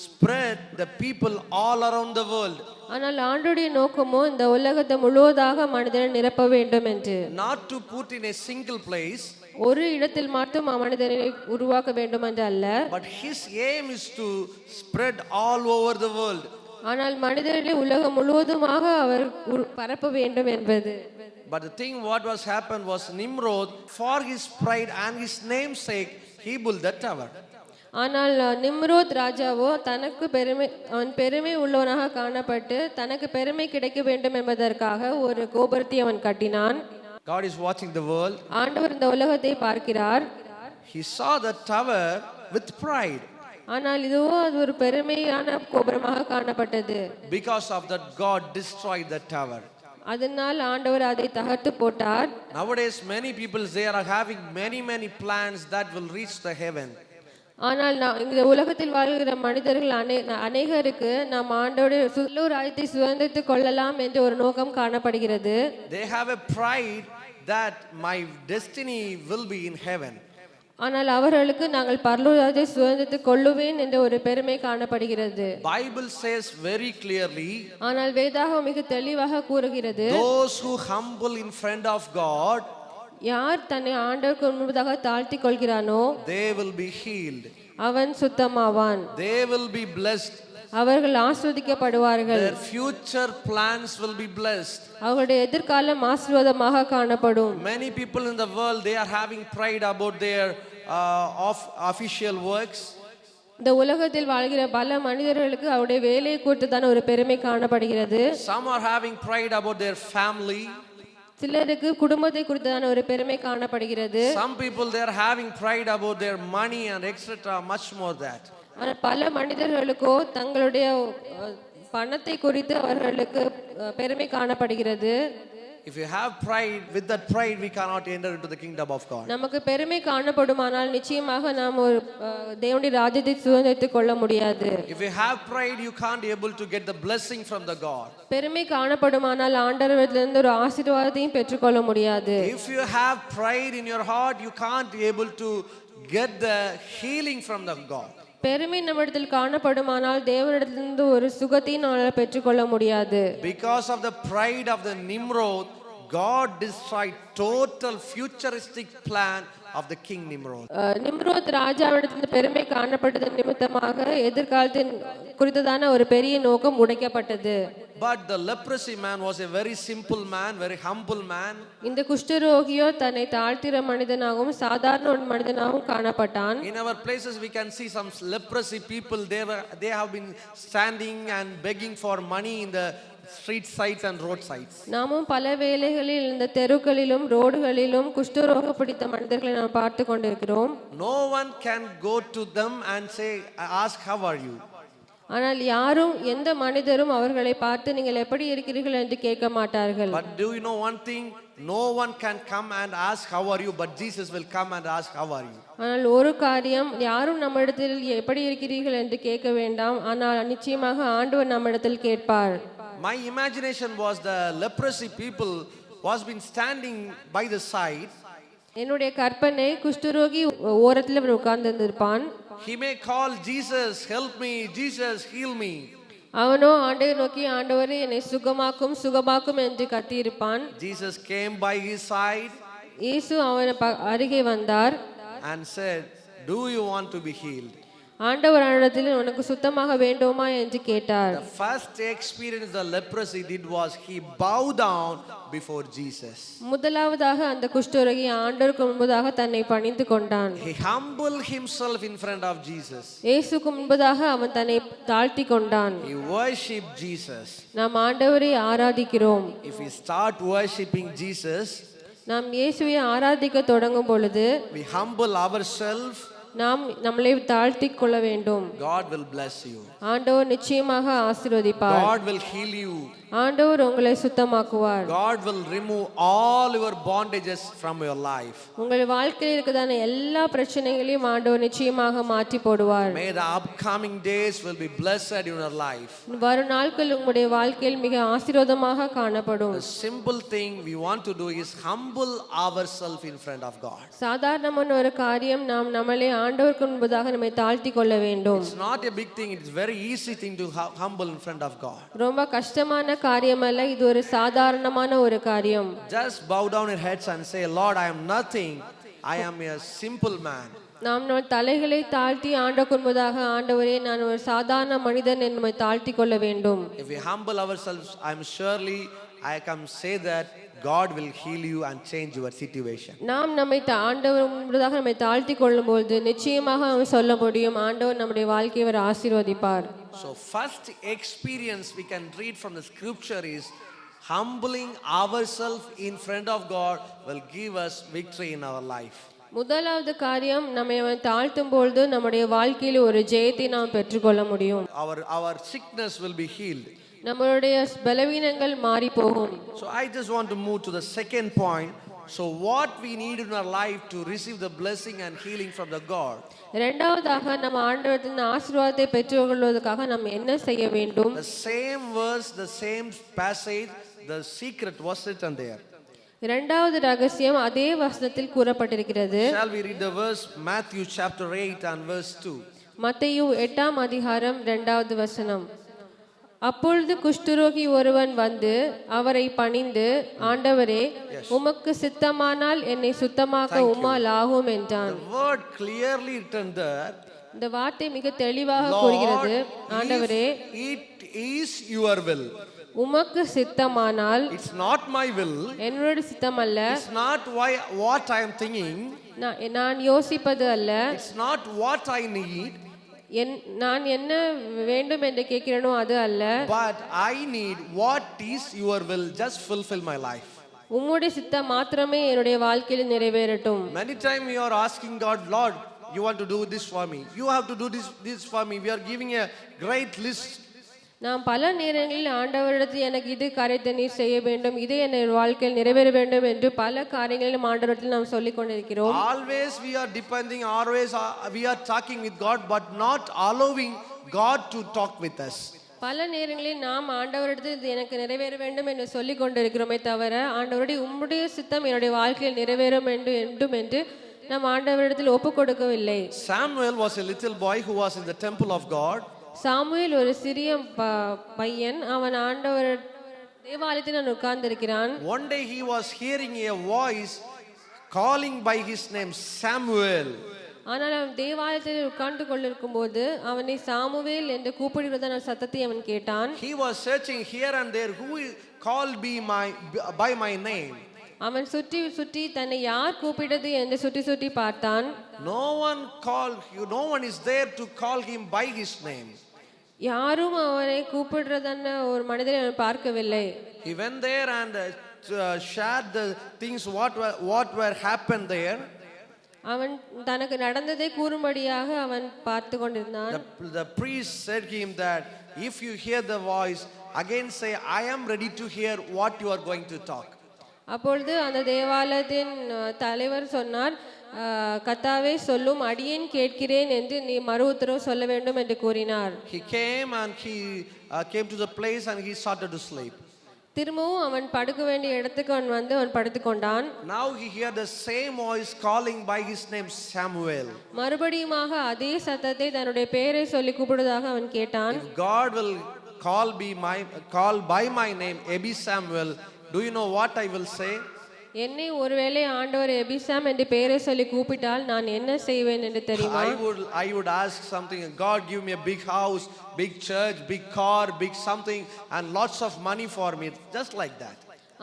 spread the people all around the world. ஆனால் ஆண்டவருடைய நோக்கமோ இந்த உலகத்தை முழுவதாக மனிதனை நிரப்ப வேண்டும் என்று. Not to put in a single place. ஒரு இடத்தில் மட்டும் மனிதனை உருவாக்க வேண்டும் என்று அல்ல. But his aim is to spread all over the world. ஆனால் மனிதர்களை உலகம் முழுவதுமாக அவர் பரப்ப வேண்டும் என்பது. But the thing what was happened was Nimrod, for his pride and his name's sake, he built that tower. ஆனால் நிம்ரோத் ராஜாவோ தனக்கு பெருமை உள்ளவனாக காணப்பட்டு தனக்கு பெருமை கிடைக்க வேண்டும் என்பதற்காக ஒரு கோபுரத்தை அவன் கட்டினான். God is watching the world. ஆண்டவர் இந்த உலகத்தை பார்க்கிறார். He saw the tower with pride. ஆனால் இதுவோ அது ஒரு பெருமையான கோபுரமாக காணப்பட்டது. Because of that, God destroyed the tower. அதனால் ஆண்டவர் அதை தகர்த்து போட்டார். Nowadays many people they are having many plans that will reach the heaven. ஆனால் இந்த உலகத்தில் வாழ்கிற மனிதர்கள் அநேகருக்கு நாம் ஆண்டவருடைய ராஜ்யத்தை சுதந்திரித்துக் கொள்ளலாம் என்ற ஒரு நோக்கம் காணப்படுகிறது. They have a pride that my destiny will be in heaven. ஆனால் அவர்களுக்கு நாங்கள் பரலோக ராஜ்யத்தை சுதந்திரித்துக் கொள்ளுவேன் என்ற ஒரு பெருமை காணப்படுகிறது. Bible says very clearly. ஆனால் வேதாகமம் மிக தெளிவாக கூறுகிறது. Those who humble in front of God, யார் தன்னை ஆண்டவருக்கு முன்பதாக தாழ்த்தி கொள்கிறானோ they will be healed. அவன் சுத்தமாவான். They will be blessed. அவர்கள் ஆசீர்வதிக்கப்படுவார்கள். Their future plans will be blessed. அவர்களுடைய எதிர்காலம் ஆசீர்வாதமாக காணப்படும். Many people in the world they are having pride about their official works. இந்த உலகத்தில் வாழ்கிற பல மனிதர்களுக்கு அவருடைய வேலையை குறித்துதான ஒரு பெருமை காணப்படுகிறது. Some are having pride about their family. சிலருக்கு குடும்பத்தை குறித்தான ஒரு பெருமை காணப்படுகிறது. Some people they are having pride about their money and etc. much more that. ஆனால் பல மனிதர்களுக்கோ தங்களுடைய பணத்தை குறித்து அவர்களுக்கு பெருமை காணப்படுகிறது. If you have pride, with that pride we cannot enter into the kingdom of God. நமக்கு பெருமை காணப்படுமானால் நிச்சயமாக நாம் ஒரு தேவனுடைய ராஜ்யத்தை சுதந்திரித்துக் கொள்ள முடியாது. If you have pride, you can't able to get the blessing from the God. பெருமை காணப்படுமானால் ஆண்டவரிடமிருந்து ஒரு ஆசீர்வாதத்தையும் பெற்றுக்கொள்ள முடியாது. If you have pride in your heart, you can't able to get the healing from the God. பெருமை நம்மிடத்தில் காணப்படுமானால் தேவனிடத்திலிருந்து ஒரு சுகத்தை நம்மால் பெற்றுக்கொள்ள முடியாது. Because of the pride of the Nimrod, God destroyed total futuristic plan of the king Nimrod. Nimrod ராஜாவிடத்தில் பெருமை காணப்பட்டது நிமித்தமாக எதிர்காலத்தின் குறித்ததான ஒரு பெரிய நோக்கம் உடைக்கப்பட்டது. But the leprosy man was a very simple man, very humble man. இந்த குஷ்டரோகியோ தன்னை தாழ்த்திற மனிதனாகவும் சாதாரண ஒரு மனிதனாகவும் காணப்பட்டான். In our places we can see some leprosy people. They have been standing and begging for money in the street sides and road sides. நாமும் பல வேளைகளில் இந்த தெருக்களிலும் ரோடுகளிலும் குஷ்டரோக பிடித்த மனிதர்களை நாம் பார்த்து கொண்டிருக்கிறோம். No one can go to them and say, ask how are you. ஆனால் யாரும் எந்த மனிதரும் அவர்களை பார்த்து நீங்கள் எப்படி இருக்கிறீர்கள் என்று கேட்க மாட்டார்கள். But do you know one thing? No one can come and ask how are you, but Jesus will come and ask how are you. ஆனால் ஒரு காரியம், யாரும் நம்மிடத்தில் எப்படி இருக்கிறீர்கள் என்று கேட்க வேண்டாம், ஆனால் நிச்சயமாக ஆண்டவர் நம்மிடத்தில் கேட்பார். My imagination was the leprosy people was been standing by the side. என்னுடைய கற்பனை குஷ்டரோகி ஓரத்தில் உட்கார்ந்து இருந்திருப்பான். He may call Jesus, help me, Jesus, heal me. அவனோ ஆண்டவரை நோக்கி, ஆண்டவரே என்னை சுகமாக்கும் சுகமாக்கும் என்று கத்தியிருப்பான். Jesus came by his side. இயேசு அவன் அருகே வந்தார் and said, do you want to be healed? ஆண்டவர் அவனிடத்தில் உனக்கு சுத்தமாக வேண்டுமா என்று கேட்டார். The first experience the leprosy did was he bowed down before Jesus. முதலாவதாக அந்த குஷ்டரோகி ஆண்டவருக்கு முன்பதாக தன்னை பணிந்து கொண்டான். He humbled himself in front of Jesus. இயேசுக்கு முன்பதாக அவன் தன்னை தாழ்த்தி கொண்டான். He worshiped Jesus. நாம் ஆண்டவரை ஆராதிக்கிறோம். If we start worshiping Jesus, நாம் இயேசுவை ஆராதிக்க தொடங்கும் பொழுது we humble ourselves, நாம் நம்மளை தாழ்த்தி கொள்ள வேண்டும். God will bless you. ஆண்டவர் நிச்சயமாக ஆசீர்வதிப்பார். God will heal you. ஆண்டவர் உங்களை சுத்தமாக்குவார். God will remove all your bondages from your life. உங்கள் வாழ்க்கையில் இருக்கிறதான எல்லா பிரச்சனைகளையும் ஆண்டவர் நிச்சயமாக மாற்றி போடுவார். May the upcoming days will be blessed in your life. வரும் நாட்கள் உங்களுடைய வாழ்க்கையில் மிக ஆசீர்வாதமாக காணப்படும். The simple thing we want to do is humble ourselves in front of God. சாதாரணமான ஒரு காரியம், நாம் நம்மளை ஆண்டவருக்கு முன்பதாக நம்மை தாழ்த்தி கொள்ள வேண்டும். It's not a big thing, it's very easy thing to humble in front of God. ரொம்ப கஷ்டமான காரியம் அல்ல, இது ஒரு சாதாரணமான ஒரு காரியம். Just bow down your heads and say, Lord, I am nothing, I am a simple man. நாம் நம்ம தலைகளை தாழ்த்தி ஆண்டவருக்கு முன்பதாக, ஆண்டவரே நான் ஒரு சாதாரண மனிதன் என்பதை தாழ்த்தி கொள்ள வேண்டும். If we humble ourselves, I am surely I can say that God will heal you and change your situation. நாம் நம்மை ஆண்டவர் முன்பதாக நம்மை தாழ்த்தி கொள்ளும்போது நிச்சயமாக நாம் சொல்ல முடியும், ஆண்டவர் நம்முடைய வாழ்க்கையை அவர் ஆசீர்வதிப்பார். So first experience we can read from the scripture is humbling ourselves in front of God will give us victory in our life. முதலாவது காரியம், நம்மை தாழ்த்தும் பொழுது நம்முடைய வாழ்க்கையில் ஒரு ஜெயத்தை நாம் பெற்றுக்கொள்ள முடியும். Our sickness will be healed. நம்மளுடைய பலவீனங்கள் மாறி போகும். So I just want to move to the second point. So what we need in our life to receive the blessing and healing from the God. இரண்டாவதாக நம்ம ஆண்டவரின் ஆசீர்வாதத்தை பெற்றுக்கொள்வதற்காக நாம் என்ன செய்ய வேண்டும்? The same verse, the same passage, the secret was written there. இரண்டாவது ரகசியம் அதே வசனத்தில் கூறப்பட்டிருக்கிறது. Shall we read the verse Matthew chapter 8 and verse 2? மத்தேயு 8ஆம் அதிகாரம் 2வது வசனம். அப்பொழுது குஷ்டரோகி ஒருவன் வந்து அவரை பணிந்து, ஆண்டவரே உமக்கு சித்தமானால் என்னை சுத்தமாக்க உம்மால் ஆகும் என்றான். The word clearly written there. இந்த வார்த்தை மிக தெளிவாக கூறுகிறது, ஆண்டவரே it is your will. உமக்கு சித்தமானால், It's not my will. என்னோட சித்தம் அல்ல. It's not what I am thinking. நான் யோசிப்பது அல்ல. It's not what I need. நான் என்ன வேண்டும் என்று கேட்கிறேனோ அது அல்ல. But I need what is your will. Just fulfill my life. உம்முடைய சித்தம் மாத்திரமே என்னுடைய வாழ்க்கையில் நிறைவேறட்டும். Many times we are asking God, Lord, you want to do this for me. You have to do this for me. We are giving a great list. நாம் பல நேரங்களில் ஆண்டவரிடத்தில் எனக்கு இது காரியத்தை நீர் செய்ய வேண்டும், இது என் வாழ்க்கையில் நிறைவேற வேண்டும் என்று பல காரியங்களிலும் ஆண்டவரிடத்தில் நாம் சொல்லிக் கொண்டிருக்கிறோம். Always we are depending, always we are talking with God, but not allowing God to talk with us. பல நேரங்களில் நாம் ஆண்டவரிடத்தில் இது எனக்கு நிறைவேற வேண்டும் என்று சொல்லிக் கொண்டிருக்கிறோமே தவிர, ஆண்டவருடைய உம்முடைய சித்தம் என்னுடைய வாழ்க்கையில் நிறைவேறும் வேண்டும் என்று நம் ஆண்டவரிடத்தில் ஒப்பு கொடுக்கவில்லை. Samuel was a little boy who was in the temple of God. Samuel ஒரு சிறிய பையன். அவன் ஆண்டவர் தேவாலயத்தில் உட்கார்ந்திருக்கிறான். One day he was hearing a voice calling by his name Samuel. ஆனால் அவன் தேவாலயத்தில் உட்கார்ந்து கொண்டிருக்கும் போது அவனை சாமுவேல் என்று கூப்பிடுகிறதான சத்தத்தை அவன் கேட்டான். He was searching here and there, who called by my name. அவன் சுற்றி சுற்றி தன்னை யார் கூப்பிடுறது என்று சுற்றி சுற்றி பார்த்தான். No one is there to call him by his name. யாரும் அவனை கூப்பிடுறதான ஒரு மனிதரை அவன் பார்க்கவில்லை. He went there and shared the things what were happened there. அவன் தனக்கு நடந்ததை கூறும்படியாக அவன் பார்த்து கொண்டிருந்தான். The priest said to him that if you hear the voice, again say, I am ready to hear what you are going to talk. அப்பொழுது அந்த தேவாலயத்தின் தலைவர் சொன்னார், கர்த்தாவே சொல்லும், அடியேன் கேட்கிறேன் என்று நீ மறு உத்தரவு சொல்ல வேண்டும் என்று கூறினார். He came to the place and he started to sleep. திரும்பவும் அவன் படுக்க வேண்டிய இடத்துக்கு அவன் வந்து அவன் படுத்துக் கொண்டான். Now he heard the same voice calling by his name Samuel. மறுபடியுமாக அதே சத்தத்தை தன்னுடைய பெயரை சொல்லி கூப்பிடுவதாக அவன் கேட்டான். If God will call by my name Ebi Samuel, do you know what I will say? என்னை ஒருவேளை ஆண்டவர் எபிசாம் என்று பெயரை சொல்லி கூப்பிட்டால் நான் என்ன செய்வேன் என்று தெரியுமா? I would ask something. God, give me a big house, big church, big car, big something, and lots of money for me, just like that.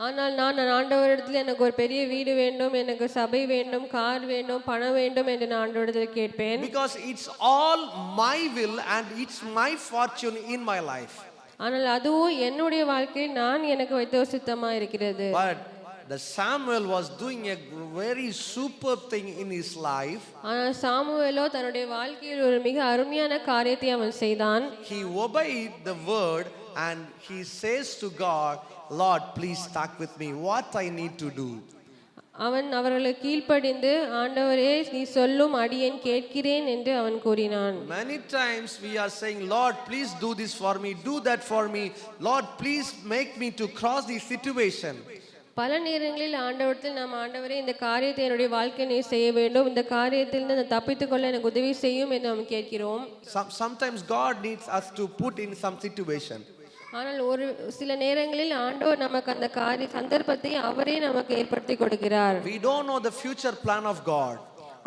ஆனால் நான் ஆண்டவரிடத்தில் எனக்கு ஒரு பெரிய வீடு வேண்டும், எனக்கு சபை வேண்டும், கார் வேண்டும், பணம் வேண்டும் என்று நான் ஆண்டவரிடத்தில் கேட்பேன். Because it's all my will and it's my fortune in my life. ஆனால் அதுவும் என்னுடைய வாழ்க்கையில் நான் எனக்கு வைத்த ஒரு சித்தமா இருக்கிறது. But the Samuel was doing a very super thing in his life. ஆனால் சாமுவேலோ தன்னுடைய வாழ்க்கையில் ஒரு மிக அருமையான காரியத்தை அவன் செய்தான். He obeyed the word and he says to God, Lord, please talk with me, what I need to do. அவன் அவர்களுக்கு கீழ்ப்படிந்து, ஆண்டவரே நீ சொல்லும், அடியேன் கேட்கிறேன் என்று அவன் கூறினான். Many times we are saying, Lord, please do this for me, do that for me, Lord, please make me to cross this situation. பல நேரங்களில் ஆண்டவரத்தில் நாம், ஆண்டவரே இந்த காரியத்தை என்னுடைய வாழ்க்கை நீ செய்ய வேண்டும், இந்த காரியத்தில் நான் தப்பித்துக் கொள்ள எனக்கு உதவி செய்யும் என்று நாம் கேட்கிறோம். Sometimes God needs us to put in some situation. ஆனால் ஒரு சில நேரங்களில் ஆண்டவர் நமக்கு அந்த சந்தர்ப்பத்தை அவரே நமக்கு ஏற்படுத்தி கொடுக்கிறார். We don't know the future plan of God.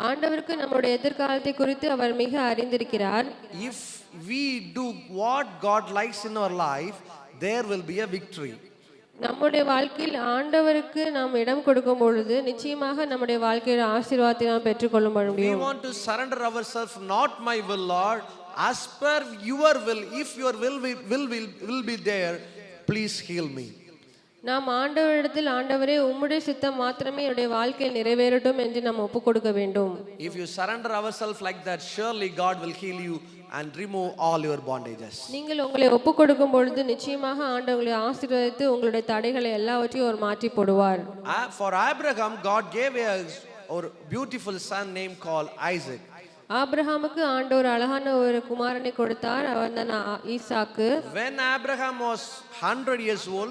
ஆண்டவருக்கு நம்முடைய எதிர்காலத்தை குறித்து அவர் மிக அறிந்திருக்கிறார். If we do what God likes in our life, there will be a victory. நம்முடைய வாழ்க்கையில் ஆண்டவருக்கு நாம் இடம் கொடுக்கும் பொழுது நிச்சயமாக நம்முடைய வாழ்க்கையில் ஆசீர்வாதத்தை நாம் பெற்றுக்கொள்ள முடியும். We want to surrender ourselves, not my will, Lord, as per your will. If your will be there, please heal me. நாம் ஆண்டவரிடத்தில், ஆண்டவரே உம்முடைய சித்தம் மாத்திரமே என்னுடைய வாழ்க்கையில் நிறைவேறட்டும் என்று நாம் ஒப்பு கொடுக்க வேண்டும். If you surrender ourselves like that, surely God will heal you and remove all your bondages. நீங்கள் உங்களை ஒப்பு கொடுக்கும் பொழுது நிச்சயமாக ஆண்டவரை ஆசீர்வதித்து உங்களுடைய தடைகளை எல்லாவற்றையும் அவர் மாற்றி போடுவார். For Abraham, God gave a beautiful son named called Isaac. ஆபிரகாமுக்கு ஆண்டவர் அழகான ஒரு குமாரனை கொடுத்தார், அவர் தான் ஈசாக்கு. When Abraham was 100 years old,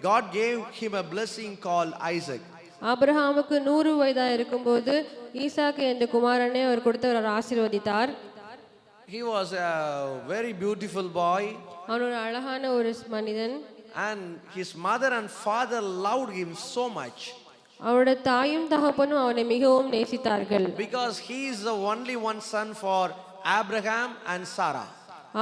God gave him a blessing called Isaac. ஆபிரகாமுக்கு 100 வயதா இருக்கும்போது ஈசாக்கு என்ற குமாரனை அவர் கொடுத்து அவர் ஆசீர்வதித்தார். He was a very beautiful boy. அவன் ஒரு அழகான ஒரு மனிதன். And his mother and father loved him so much. அவருடைய தாயும் தகப்பனும் அவனை மிகவும் நேசித்தார்கள். Because he is the only one son for Abraham and Sarah.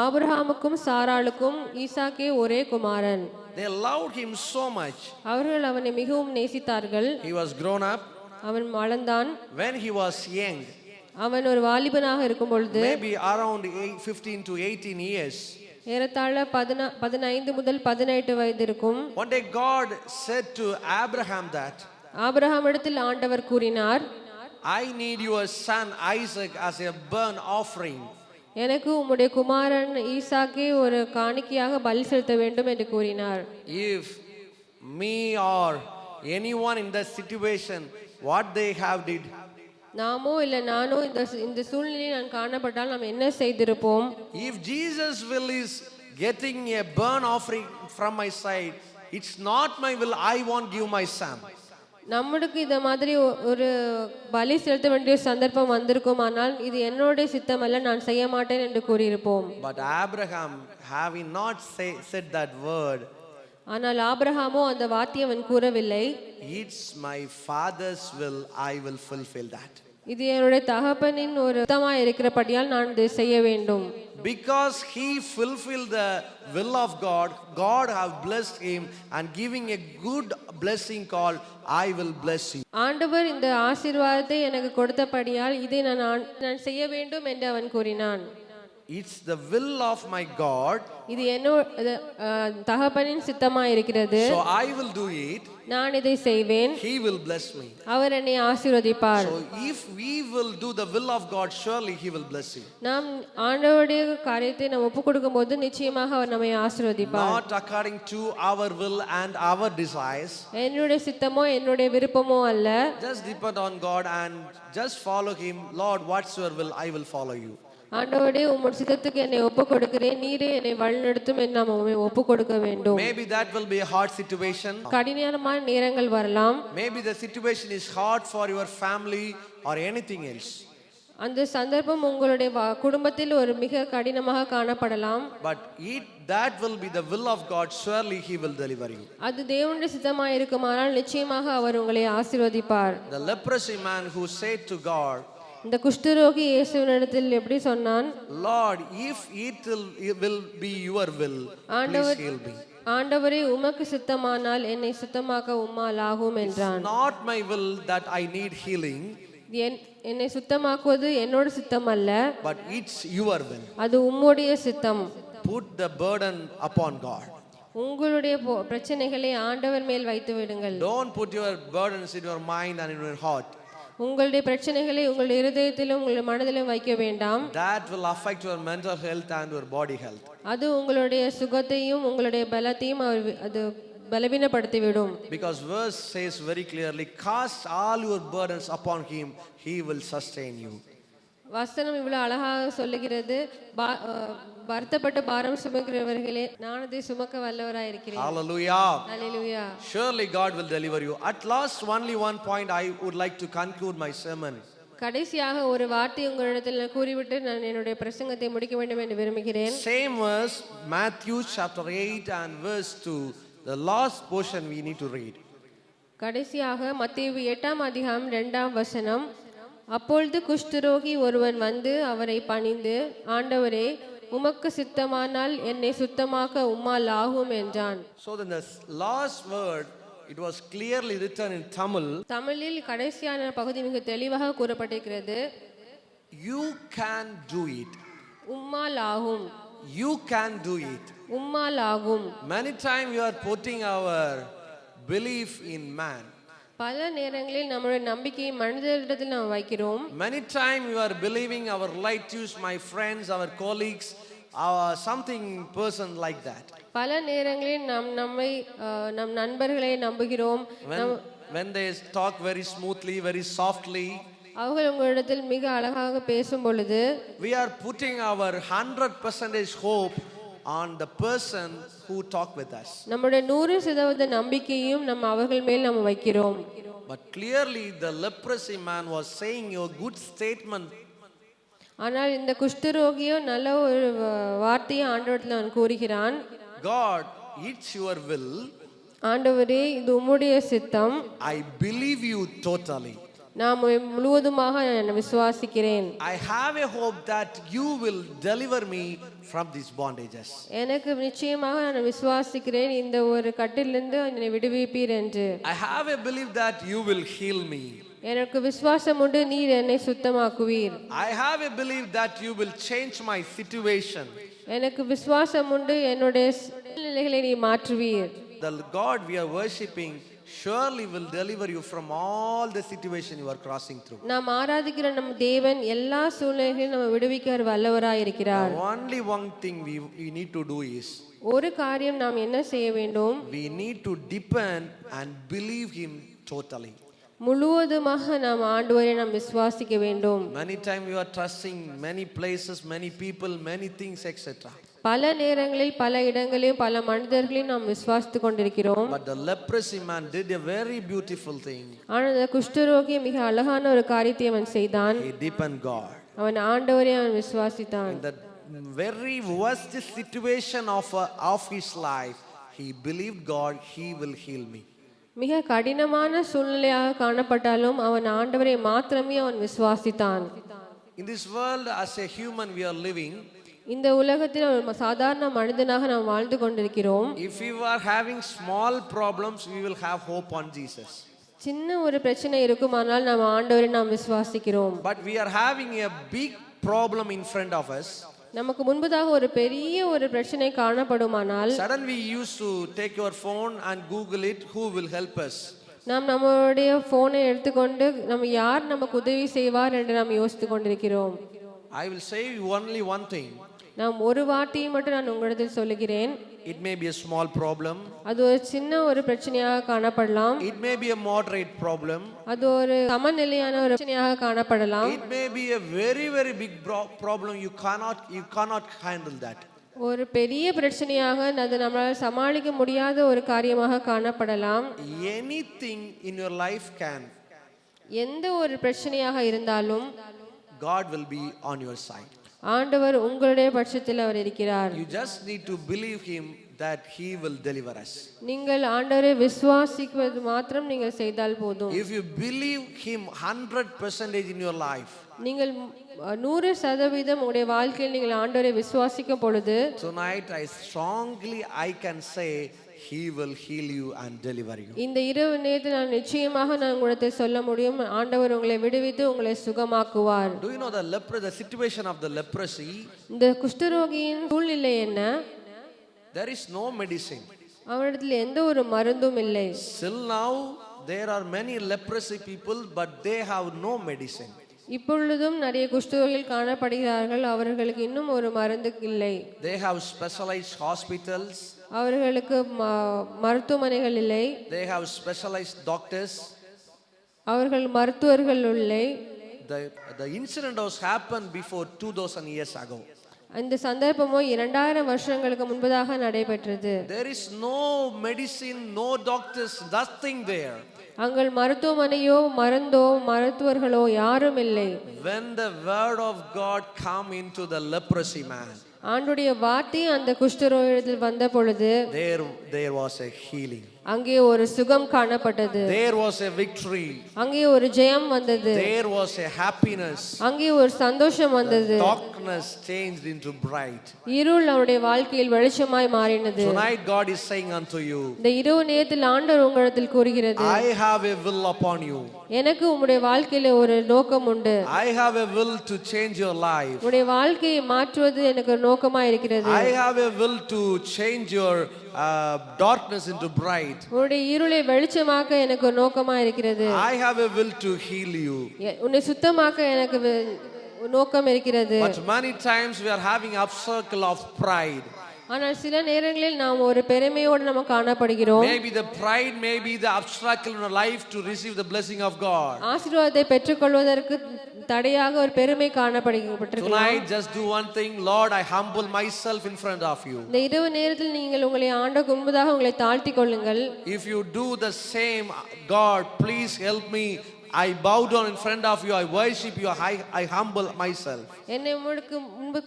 ஆபிரகாமுக்கும் சாராளுக்கும் ஈசாக்கே ஒரே குமாரன். They loved him so much. அவர்கள் அவனை மிகவும் நேசித்தார்கள். He was grown up. அவன் வளர்ந்தான். When he was young, அவன் ஒரு வாலிபனாக இருக்கும் பொழுது, maybe around 15 to 18 years, ஏறத்தாழ 15 முதல் 18 வயது இருக்கும். One day God said to Abraham that, ஆபிரகாமிடத்தில் ஆண்டவர் கூறினார், I need your son Isaac as a burnt offering. எனக்கு உம்முடைய குமாரன் ஈசாக்கை ஒரு காணிக்கையாக பலி செலுத்த வேண்டும் என்று கூறினார். If me or anyone in that situation, what they have did, நாமோ இல்ல நானோ இந்த சூழ்நிலையில் நான் காணப்பட்டால் நாம் என்ன செய்திருப்போம்? If Jesus will is getting a burnt offering from my side, it's not my will, I won't give my son. நம்மளுக்கு இந்த மாதிரி ஒரு பலி செலுத்த வேண்டிய சந்தர்ப்பம் வந்திருக்குமானால் இது என்னுடைய சித்தம் அல்ல, நான் செய்ய மாட்டேன் என்று கூறியிருப்போம். But Abraham, having not said that word, ஆனால் ஆபிரகாமோ அந்த வார்த்தையை அவன் கூறவில்லை. it's my father's will, I will fulfill that. இது என்னுடைய தகப்பனின் ஒரு சித்தமாக இருக்கிறபடியால் நான் இதை செய்ய வேண்டும். Because he fulfilled the will of God, God have blessed him and giving a good blessing called I will bless you. ஆண்டவர் இந்த ஆசீர்வாதத்தை எனக்கு கொடுத்தபடியால் இதை நான் செய்ய வேண்டும் என்று அவன் கூறினான். It's the will of my God. இது என்னோட தகப்பனின் சித்தமாக இருக்கிறது. So I will do it. நான் இதை செய்வேன். He will bless me. அவர் என்னை ஆசீர்வதிப்பார். So if we will do the will of God, surely he will bless you. நாம் ஆண்டவருடைய காரியத்தை நாம் ஒப்புக் கொடுக்கும்போது நிச்சயமாக அவர் நம்மை ஆசீர்வதிப்பார். Not according to our will and our desires. என்னுடைய சித்தமோ என்னுடைய விருப்பமோ அல்ல. Just depend on God and just follow him. Lord, what's your will? I will follow you. ஆண்டவரே உம்முடைய சித்தத்துக்கு என்னை ஒப்புக் கொடுக்கிறேன், நீரே என்னை வழிநடத்தும் என்று நாம் ஒப்புக் கொடுக்க வேண்டும். Maybe that will be a hard situation. கடினமான நேரங்கள் வரலாம். Maybe the situation is hard for your family or anything else. அந்த சந்தர்ப்பம் உங்களுடைய குடும்பத்தில் ஒரு மிக கடினமாக காணப்படலாம். But that will be the will of God, surely he will deliver you. அது தேவனுடைய சித்தமாக இருக்குமானால் நிச்சயமாக அவர் உங்களை ஆசீர்வதிப்பார். The leprosy man who said to God, இந்த குஷ்டரோகி இயேசுவினிடத்தில் எப்படி சொன்னான்? Lord, if it will be your will, please heal me. ஆண்டவரே உமக்கு சித்தமானால் என்னை சுத்தமாக்க உம்மால் ஆகும் என்றான். Not my will that I need healing, என்னை சுத்தமாக்குவது என்னோட சித்தம் அல்ல, but it's your will. அது உம்முடைய சித்தம். Put the burden upon God. உங்களுடைய பிரச்சனைகளை ஆண்டவர் மேல் வைத்து விடுங்கள். Don't put your burdens in your mind and in your heart. உங்களுடைய பிரச்சனைகளை உங்களுடைய இருதயத்திலும் உங்களுடைய மனதிலும் வைக்க வேண்டாம். That will affect your mental health and your body health. அது உங்களுடைய சுகத்தையும் உங்களுடைய பலத்தையும் அது பலவீனப்படுத்திவிடும். Because verse says very clearly, cast all your burdens upon him, he will sustain you. வசனம் இவ்வளவு அழகாக சொல்லுகிறது, வருத்தப்பட்ட பாரம் சுமக்கிறவர்களே நான் அதை சுமக்க வல்லவராய் இருக்கிறேன். Hallelujah. Hallelujah. Surely God will deliver you. At last, only one point I would like to conclude my sermon. கடைசியாக ஒரு வார்த்தை உங்களிடத்தில் கூறிவிட்டு நான் என்னுடைய பிரசங்கத்தை முடிக்க வேண்டும் என்று விரும்புகிறேன். Same verse, Matthew chapter 8 and verse 2. The last portion we need to read. கடைசியாக மத்தேயு 8ஆம் அதிகாரம் 2ஆம் வசனம். அப்பொழுது குஷ்டரோகி ஒருவன் வந்து அவரை பணிந்து, ஆண்டவரே உமக்கு சித்தமானால் என்னை சுத்தமாக்க உம்மால் ஆகும் என்றான். So then the last word, it was clearly written in Tamil. தமிழில் கடைசியான பகுதி மிக தெளிவாக கூறப்பட்டிருக்கிறது. You can do it. உம்மால் ஆகும். You can do it. உம்மால் ஆகும். Many times we are putting our belief in man. பல நேரங்களில் நம்முடைய நம்பிக்கையை மனிதரிடத்தில் நாம் வைக்கிறோம். Many times we are believing our relatives, my friends, our colleagues, something person like that. பல நேரங்களில் நம் நண்பர்களை நம்புகிறோம். When they talk very smoothly, very softly, அவர்கள் உங்களிடத்தில் மிக அழகாக பேசும் பொழுது we are putting our 100% hope on the person who talk with us. நம்முடைய 100% நம்பிக்கையும் அவர்கள் மேல் நாம் வைக்கிறோம். But clearly the leprosy man was saying a good statement. ஆனால் இந்த குஷ்டரோகியோ நல்ல ஒரு வார்த்தையை ஆண்டவரிடத்தில் அவன் கூறுகிறான். God, it's your will. ஆண்டவரே இது உம்முடைய சித்தம். I believe you totally. நான் முழுவதுமாக விசுவாசிக்கிறேன். I have a hope that you will deliver me from these bondages. எனக்கு நிச்சயமாக நான் விசுவாசிக்கிறேன் இந்த ஒரு கட்டிலிருந்து என்னை விடுவிப்பீர் என்று. I have a belief that you will heal me. எனக்கு விசுவாசம் உண்டு நீர் என்னை சுத்தமாக்குவீர். I have a belief that you will change my situation. எனக்கு விசுவாசம் உண்டு என்னுடைய நிலைகளை நீ மாற்றுவீர். The God we are worshiping surely will deliver you from all the situation you are crossing through. நாம் ஆராதிக்கிற நம் தேவன் எல்லா சூழ்நிலைகளிலும் நம்ம விடுவிக்க வல்லவராய் இருக்கிறார். Only one thing we need to do is ஒரு காரியம் நாம் என்ன செய்ய வேண்டும்? we need to depend and believe him totally. முழுவதுமாக நாம் ஆண்டவரை நாம் விசுவாசிக்க வேண்டும். Many times you are trusting many places, many people, many things, etc. பல நேரங்களில் பல இடங்களிலும் பல மனிதர்களையும் நாம் விசுவாசித்து கொண்டிருக்கிறோம். But the leprosy man did a very beautiful thing. ஆனால் அந்த குஷ்டரோகி மிக அழகான ஒரு காரியத்தை அவன் செய்தான். He depended God. அவன் ஆண்டவரை அவன் விசுவாசித்தான். In the very worst situation of his life, he believed God, he will heal me. மிக கடினமான சூழ்நிலையாக காணப்பட்டாலும் அவன் ஆண்டவரை மாத்திரமே அவன் விசுவாசித்தான். In this world, as a human, we are living. இந்த உலகத்தில் ஒரு சாதாரண மனிதனாக நாம் வாழ்ந்து கொண்டிருக்கிறோம். If we are having small problems, we will have hope on Jesus. சின்ன ஒரு பிரச்சனை இருக்குமானால் நாம் ஆண்டவரை நாம் விசுவாசிக்கிறோம். But we are having a big problem in front of us. நமக்கு முன்பதாக ஒரு பெரிய ஒரு பிரச்சனை காணப்படுமானால் Suddenly we used to take your phone and Google it, who will help us? நாம் நம்மளுடைய போனை எடுத்துக்கொண்டு நம்ம யார் நமக்கு உதவி செய்வார் என்று நாம் யோசித்து கொண்டிருக்கிறோம். I will say only one thing. நாம் ஒரு வார்த்தையை மட்டும் நான் உங்களிடத்தில் சொல்லுகிறேன். It may be a small problem. அது ஒரு சின்ன ஒரு பிரச்சனையாக காணப்படலாம். It may be a moderate problem. அது ஒரு சமநிலையான ஒரு பிரச்சனையாக காணப்படலாம். It may be a very very big problem. You cannot handle that. ஒரு பெரிய பிரச்சனையாக அது நம்மளால் சமாளிக்க முடியாத ஒரு காரியமாக காணப்படலாம். Anything in your life can. எந்த ஒரு பிரச்சனையாக இருந்தாலும் God will be on your side. ஆண்டவர் உங்களுடைய பட்சத்தில் அவர் இருக்கிறார். You just need to believe him that he will deliver us. நீங்கள் ஆண்டவரை விசுவாசிப்பது மாத்திரம் நீங்கள் செய்தால் போதும். If you believe him 100% in your life, நீங்கள் 100% உங்களுடைய வாழ்க்கையில் நீங்கள் ஆண்டவரை விசுவாசிக்கும் பொழுது tonight I can say he will heal you and deliver you. இந்த இரவு நேரத்தில் நான் நிச்சயமாக நான் உங்களுக்கு சொல்ல முடியும், ஆண்டவர் உங்களை விடுவித்து உங்களை சுகமாக்குவார். Do you know the situation of the leprosy? இந்த குஷ்டரோகியின் சூழ்நிலை என்ன? There is no medicine. அவரிடத்தில் எந்த ஒரு மருந்தும் இல்லை. Till now there are many leprosy people but they have no medicine. இப்பொழுதும் நிறைய குஷ்டரோகிகள் காணப்படுகிறார்கள், அவர்களுக்கு இன்னும் ஒரு மருந்து இல்லை. They have specialized hospitals. அவர்களுக்கு மருத்துவமனைகள் இல்லை. They have specialized doctors. அவர்கள் மருத்துவர்கள் இல்லை. The incident was happened before 2000 years ago. அந்த சந்தர்ப்பமோ 2000 வருஷங்களுக்கு முன்பதாக நடைபெற்றது. There is no medicine, no doctors, nothing there. அங்கள் மருத்துவமனையோ மருந்தோ மருத்துவர்களோ யாரும் இல்லை. When the word of God come into the leprosy man, ஆண்டுடைய வார்த்தை அந்த குஷ்டரோகியில் வந்த பொழுது there was a healing. அங்கே ஒரு சுகம் காணப்பட்டது. There was a victory. அங்கே ஒரு ஜெயம் வந்தது. There was a happiness. அங்கே ஒரு சந்தோஷம் வந்தது. Darkness changed into bright. இருள் அவருடைய வாழ்க்கையில் வெளிச்சமாய் மாறினது. Tonight God is saying unto you, இந்த இரவு நேரத்தில் ஆண்டவர் உங்களிடத்தில் கூறுகிறது, I have a will upon you. எனக்கு உம்முடைய வாழ்க்கையில ஒரு நோக்கம் உண்டு. I have a will to change your life. உம்முடைய வாழ்க்கையை மாற்றுவது எனக்கு ஒரு நோக்கமா இருக்கிறது. I have a will to change your darkness into bright. உன்னுடைய இருளை வெளிச்சமாக்க எனக்கு ஒரு நோக்கமா இருக்கிறது. I have a will to heal you. உன்னை சுத்தமாக்க எனக்கு நோக்கம் இருக்கிறது. But many times we are having obstacle of pride. ஆனால் சில நேரங்களில் நாம் ஒரு பெருமையோடு நம்ம காணப்படுகிறோம். Maybe the pride may be the obstacle in our life to receive the blessing of God. ஆசீர்வாதத்தை பெற்றுக்கொள்வதற்கு தடையாக ஒரு பெருமை காணப்படுகிறதா? Tonight just do one thing, Lord, I humble myself in front of you. இந்த இரவு நேரத்தில் நீங்கள் உங்களை ஆண்டவருக்கு முன்பதாக உங்களை தாழ்த்திக் கொள்ளுங்கள். If you do the same, God, please help me. I bow down in front of you, I worship you, I humble myself. என்னை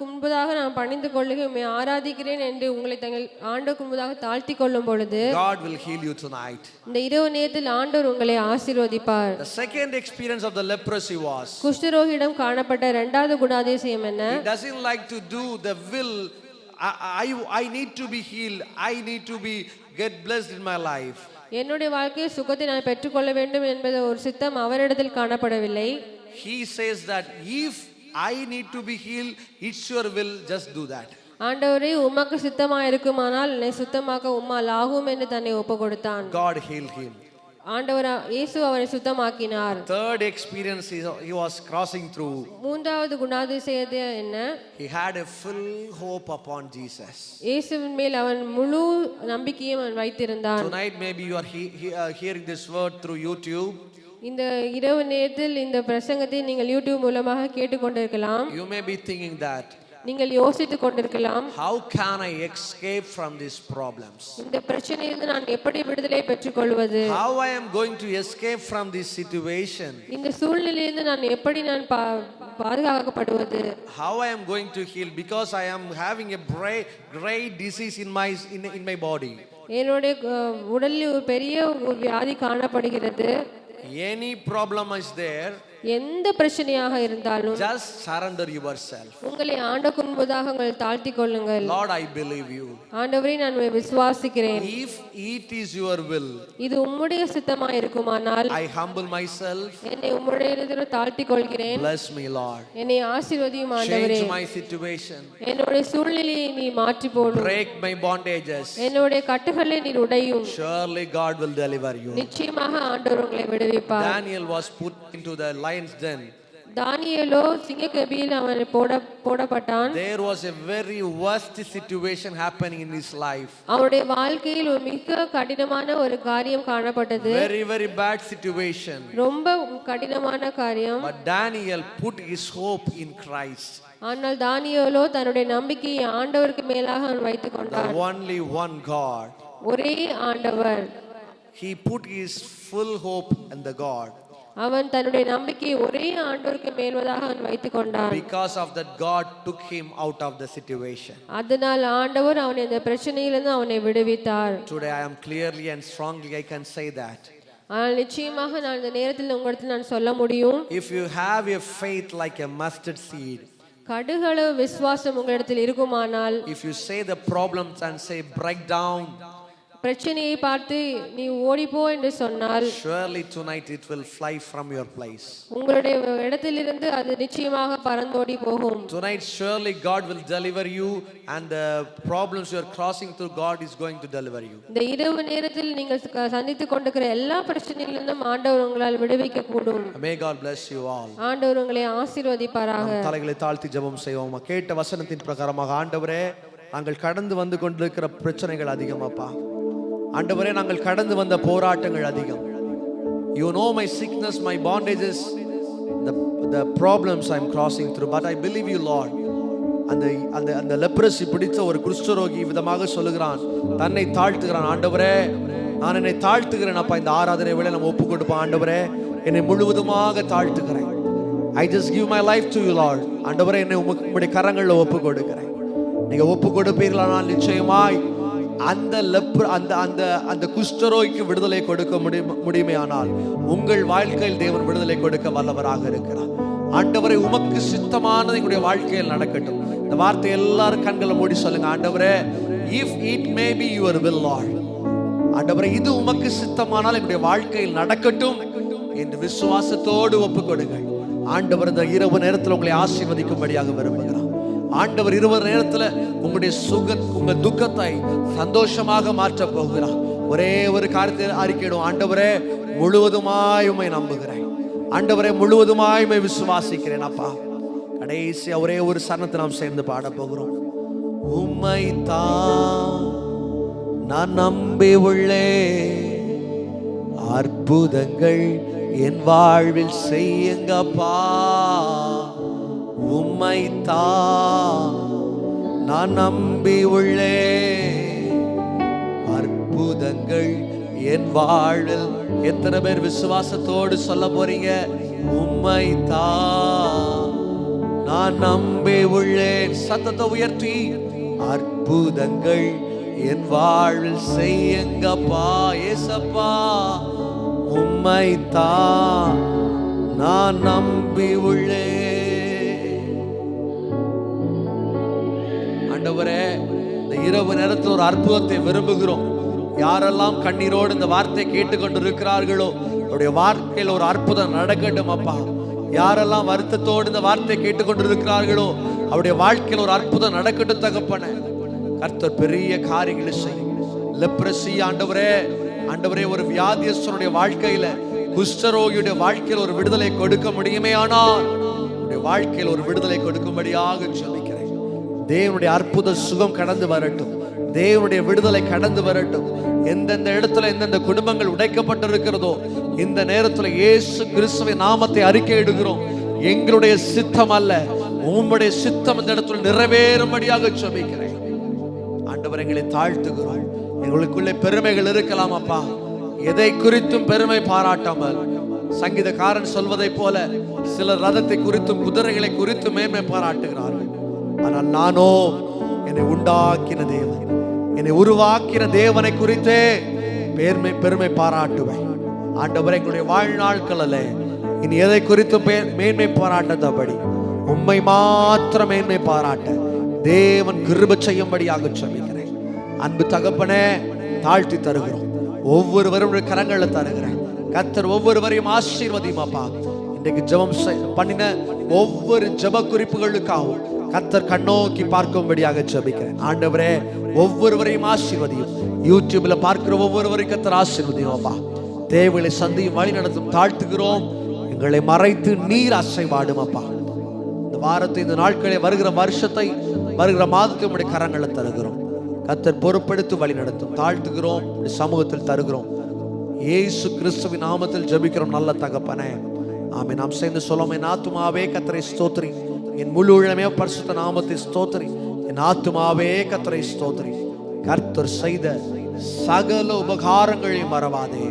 முன்பதாக நான் பணிந்து கொள்ளுகிறேன், ஆராதிக்கிறேன் என்று உங்களை தங்கள் ஆண்டவருக்கு முன்பதாக தாழ்த்திக் கொள்ளும் பொழுது God will heal you tonight. இந்த இரவு நேரத்தில் ஆண்டவர் உங்களை ஆசீர்வதிப்பார். The second experience of the leprosy was, குஷ்டரோகியிடம் காணப்பட்ட இரண்டாவது குணாதிசயம் என்ன? he doesn't like to do the will. I need to be healed, I need to be get blessed in my life. என்னுடைய வாழ்க்கையை சுகத்தை நான் பெற்றுக்கொள்ள வேண்டும் என்பது ஒரு சித்தம் அவரிடத்தில் காணப்படவில்லை. He says that if I need to be healed, it's your will, just do that. ஆண்டவரே உமக்கு சித்தமாக இருக்குமானால் என்னை சுத்தமாக்க உம்மால் ஆகும் என்று தன்னை ஒப்பு கொடுத்தான். God healed him. ஆண்டவர் இயேசு அவரை சுத்தமாக்கினார். Third experience, he was crossing through. மூன்றாவது குணாதிசயம் என்ன? He had a full hope upon Jesus. இயேசுவின் மேல் அவன் முழு நம்பிக்கையை அவன் வைத்திருந்தான். Tonight maybe you are hearing this word through YouTube. இந்த இரவு நேரத்தில் இந்த பிரசங்கத்தை நீங்கள் யூடியூப் மூலமாக கேட்டுக்கொண்டிருக்கலாம். You may be thinking that நீங்கள் யோசித்துக் கொண்டிருக்கலாம், how can I escape from these problems? இந்த பிரச்சனையிலிருந்து நான் எப்படி விடுதலை பெற்றுக்கொள்வது? How I am going to escape from this situation? இந்த சூழ்நிலையிலிருந்து நான் எப்படி பாதுகாக்கப்படுவது? How I am going to heal? Because I am having a great disease in my body. என்னுடைய உடலில் ஒரு பெரிய ஒரு வியாதி காணப்படுகிறது. Any problem is there, எந்த பிரச்சனையாக இருந்தாலும் just surrender yourself. உங்களை ஆண்டவருக்கு முன்பதாக உங்களை தாழ்த்திக் கொள்ளுங்கள். Lord, I believe you. ஆண்டவரே, நான் விசுவாசிக்கிறேன். If it is your will, இது உம்முடைய சித்தமாக இருக்குமானால் I humble myself. என்னை உம்முடைய இடத்தில் தாழ்த்திக் கொள்கிறேன். Bless me, Lord. என்னை ஆசீர்வதியும் ஆண்டவரே. Change my situation. என்னுடைய சூழ்நிலையை நீ மாற்றி போடும். Break my bondages. என்னுடைய கட்டுகளை நீர் உடையும். Surely God will deliver you. நிச்சயமாக ஆண்டவர் உங்களை விடுவிப்பார். Daniel was put into the lion's den. தானியேலோ சிங்கக்கபியில் அவன் போடப்பட்டான். There was a very worst situation happening in his life. அவருடைய வாழ்க்கையில் ஒரு மிக கடினமான ஒரு காரியம் காணப்பட்டது. Very bad situation. ரொம்ப கடினமான காரியம். But Daniel put his hope in Christ. ஆனால் தானியேலோ தன்னுடைய நம்பிக்கையை ஆண்டவருக்கு மேலாக அவன் வைத்துக் கொண்டான். The only one God. ஒரே ஆண்டவர். He put his full hope in the God. அவன் தன்னுடைய நம்பிக்கையை ஒரே ஆண்டவருக்கு மேல்வதாக அவன் வைத்துக் கொண்டான். Because of that, God took him out of the situation. அதனால் ஆண்டவர் அவனை இந்த பிரச்சனையிலிருந்து அவனை விடுவித்தார். Today I am clearly and strongly I can say that. ஆனால் நிச்சயமாக நான் இந்த நேரத்தில் உங்களுக்கு நான் சொல்ல முடியும், If you have a faith like a mustard seed, கடுகளவு விசுவாசம் உங்களிடத்தில் இருக்குமானால், if you say the problems and say break down, பிரச்சனையை பார்த்து நீ ஓடிப்போ என்று சொன்னால், surely tonight it will fly from your place. உங்களுடைய இடத்திலிருந்து அது நிச்சயமாக பறந்தோடி போகும். Tonight surely God will deliver you, and the problems you are crossing through, God is going to deliver you. இந்த இரவு நேரத்தில் நீங்கள் சந்தித்துக் கொண்டிருக்கிற எல்லா பிரச்சனைகளிலிருந்தும் ஆண்டவர் உங்களால் விடுவிக்க கூடும். May God bless you all. ஆண்டவர் உங்களை ஆசீர்வதிப்பாராக. தலைகளை தாழ்த்தி ஜெபம் செய்வோம். கேட்ட வசனத்தின் பிரகாரமாக ஆண்டவரே, நாங்கள் கடந்து வந்து கொண்டிருக்கிற பிரச்சனைகள் அதிகமாப்பா. ஆண்டவரே, நாங்கள் கடந்து வந்த போராட்டங்கள் அதிகம். You know my sickness, my bondages, the problems I'm crossing through, but I believe you, Lord. அந்த லெப்ரசி பிடித்த ஒரு குஷ்டரோகி விதமாக சொல்லுகிறான், தன்னை தாழ்த்துகிறான். ஆண்டவரே, நான் என்னை தாழ்த்துகிறேன் அப்பா. இந்த ஆராதனை வேளை நம்ம ஒப்பு கொடுப்போம். ஆண்டவரே, என்னை முழுவதுமாக தாழ்த்துகிறேன். I just give my life to you, Lord. ஆண்டவரே, என்னை உம்முடைய கரங்களில் ஒப்பு கொடுக்கிறேன். நீங்க ஒப்பு கொடுப்பீர்களானால் நிச்சயமாய் அந்த குஷ்டரோகிக்கு விடுதலை கொடுக்க முடியுமே. ஆனால் உங்கள் வாழ்க்கையில் தேவன் விடுதலை கொடுக்க வல்லவராக இருக்கிறார். ஆண்டவரே, உமக்கு சித்தமானது எங்களுடைய வாழ்க்கையில் நடக்கட்டும். இந்த வார்த்தை எல்லாரும் கண்களை மூடி சொல்லுங்க. ஆண்டவரே, if it may be your will, Lord. ஆண்டவரே, இது உமக்கு சித்தமானால் எங்களுடைய வாழ்க்கையில் நடக்கட்டும் என்று விசுவாசத்தோடு ஒப்பு கொடுங்கள். ஆண்டவர் இந்த இரவு நேரத்தில் உங்களை ஆசீர்வதிக்கும்படியாக விரும்புகிறார். ஆண்டவர் இரவு நேரத்தில் உங்க துக்கத்தை சந்தோஷமாக மாற்ற போகிறார். ஒரே ஒரு காரியத்தை அறிக்கையிடும். ஆண்டவரே, முழுவதுமாய் உம்மை நம்புகிறேன். ஆண்டவரே, முழுவதுமாய் உம்மை விசுவாசிக்கிறேன் அப்பா. கடைசியா ஒரே ஒரு சரணத்தை நாம் சேர்ந்து பாட போகிறோம். உம்மை தான் நான் நம்பி உள்ளே, அற்புதங்கள் என் வாழ்வில் செய்யுங்கப்பா. உம்மை தான் நான் நம்பி உள்ளே, அற்புதங்கள் என் வாழ்வில். எத்தனை பேர் விசுவாசத்தோடு சொல்ல போறீங்க? உம்மை தான் நான் நம்பி உள்ளேன். சத்தத்தை உயர்த்தி, அற்புதங்கள் என் வாழ்வில் செய்யுங்கப்பா. ஏசப்பா, உம்மை தான் நான் நம்பி உள்ளேன். ஆண்டவரே, இந்த இரவு நேரத்தில் ஒரு அற்புதத்தை விரும்புகிறோம். யாரெல்லாம் கண்ணீரோடு இந்த வார்த்தையை கேட்டுக்கொண்டு இருக்கிறார்களோ, அவருடைய வாழ்க்கையில் ஒரு அற்புதம் நடக்கட்டும் அப்பா. யாரெல்லாம் வருத்தத்தோடு இந்த வார்த்தையை கேட்டுக்கொண்டு இருக்கிறார்களோ, அவருடைய வாழ்க்கையில் ஒரு அற்புதம் நடக்கட்டும் தகப்பனே. கர்த்தர் பெரிய காரியங்களை செய்யும். லெப்ரசி ஆண்டவரே, ஆண்டவரே, ஒரு வியாதியஸ்தனுடைய வாழ்க்கையில, குஷ்டரோகியுடைய வாழ்க்கையில் ஒரு விடுதலை கொடுக்க முடியுமே. ஆனால் வாழ்க்கையில் ஒரு விடுதலை கொடுக்கும்படியாக ஜெபிக்கிறேன். தேவனுடைய அற்புத சுகம் கடந்து வரட்டும். தேவனுடைய விடுதலை கடந்து வரட்டும். எந்தெந்த இடத்துல எந்தெந்த குடும்பங்கள் உடைக்கப்பட்டிருக்கிறதோ, இந்த நேரத்தில் இயேசு கிறிஸ்துவின் நாமத்தை அறிக்கையிடுகிறோம். எங்களுடைய சித்தம் அல்ல, உம்முடைய சித்தம் இந்த இடத்தில் நிறைவேறும்படியாக ஜெபிக்கிறேன். ஆண்டவர், எங்களை தாழ்த்துகிறோம். எங்களுக்குள்ளே பெருமைகள் இருக்கலாம் அப்பா, எதை குறித்தும் பெருமை பாராட்டாமல், சங்கீதக்காரன் சொல்வதை போல சிலர் ரதத்தை குறித்தும் குதிரைகளை குறித்தும் மேன்மை பாராட்டுகிறார்கள். ஆனால் நானோ என்னை உண்டாக்கின தேவன், என்னை உருவாக்கின தேவனை குறித்தே பெருமை பாராட்டுவேன். ஆண்டவரே, எங்களுடைய வாழ்நாட்களில் இனி எதை குறித்தும் மேன்மை பாராட்டாதபடி உம்மை மாத்திரம் மேன்மை பாராட்ட தேவன் கிருபை செய்யும்படியாக ஜெபிக்கிறேன். அன்பு தகப்பனே, தாழ்த்தி தருகிறோம். ஒவ்வொருவரும் கரங்களை தருகிறேன். கர்த்தர் ஒவ்வொருவரையும் ஆசீர்வதியும் அப்பா. இன்றைக்கு ஜெபம் பண்ணின ஒவ்வொரு ஜெப குறிப்புகளுக்காகவும் கர்த்தர் கண்ணோக்கி பார்க்கும்படியாக ஜெபிக்கிறேன். ஆண்டவரே, ஒவ்வொருவரையும் ஆசீர்வதியும். யூடியூப்ல பார்க்கிற ஒவ்வொருவரையும் கர்த்தர் ஆசீர்வதியும் அப்பா. தேவைகளை சந்தியும் வழி நடத்தும். தாழ்த்துகிறோம். எங்களை மறைத்து நீர் அசைவாடும் அப்பா. இந்த வாரத்தை, இந்த நாட்களை, வருகிற வருஷத்தை, வருகிற மாதத்தை உடைய கரங்களை தருகிறோம். கர்த்தர் பொறுப்பெடுத்து வழி நடத்தும். தாழ்த்துகிறோம். சமூகத்தில் தருகிறோம். இயேசு கிறிஸ்துவின் நாமத்தில் ஜெபிக்கிறோம் நல்ல தகப்பனே, ஆமென். நாம் சேர்ந்து சொல்லுவோம். என் ஆத்துமாவே கர்த்தரை ஸ்தோத்திரி, என் முழு உள்ளமே பரிசுத்த நாமத்தை ஸ்தோத்திரி. என் ஆத்துமாவே கர்த்தரை ஸ்தோத்திரி. கர்த்தர் செய்த சகல உபகாரங்களையும் மறவாதே.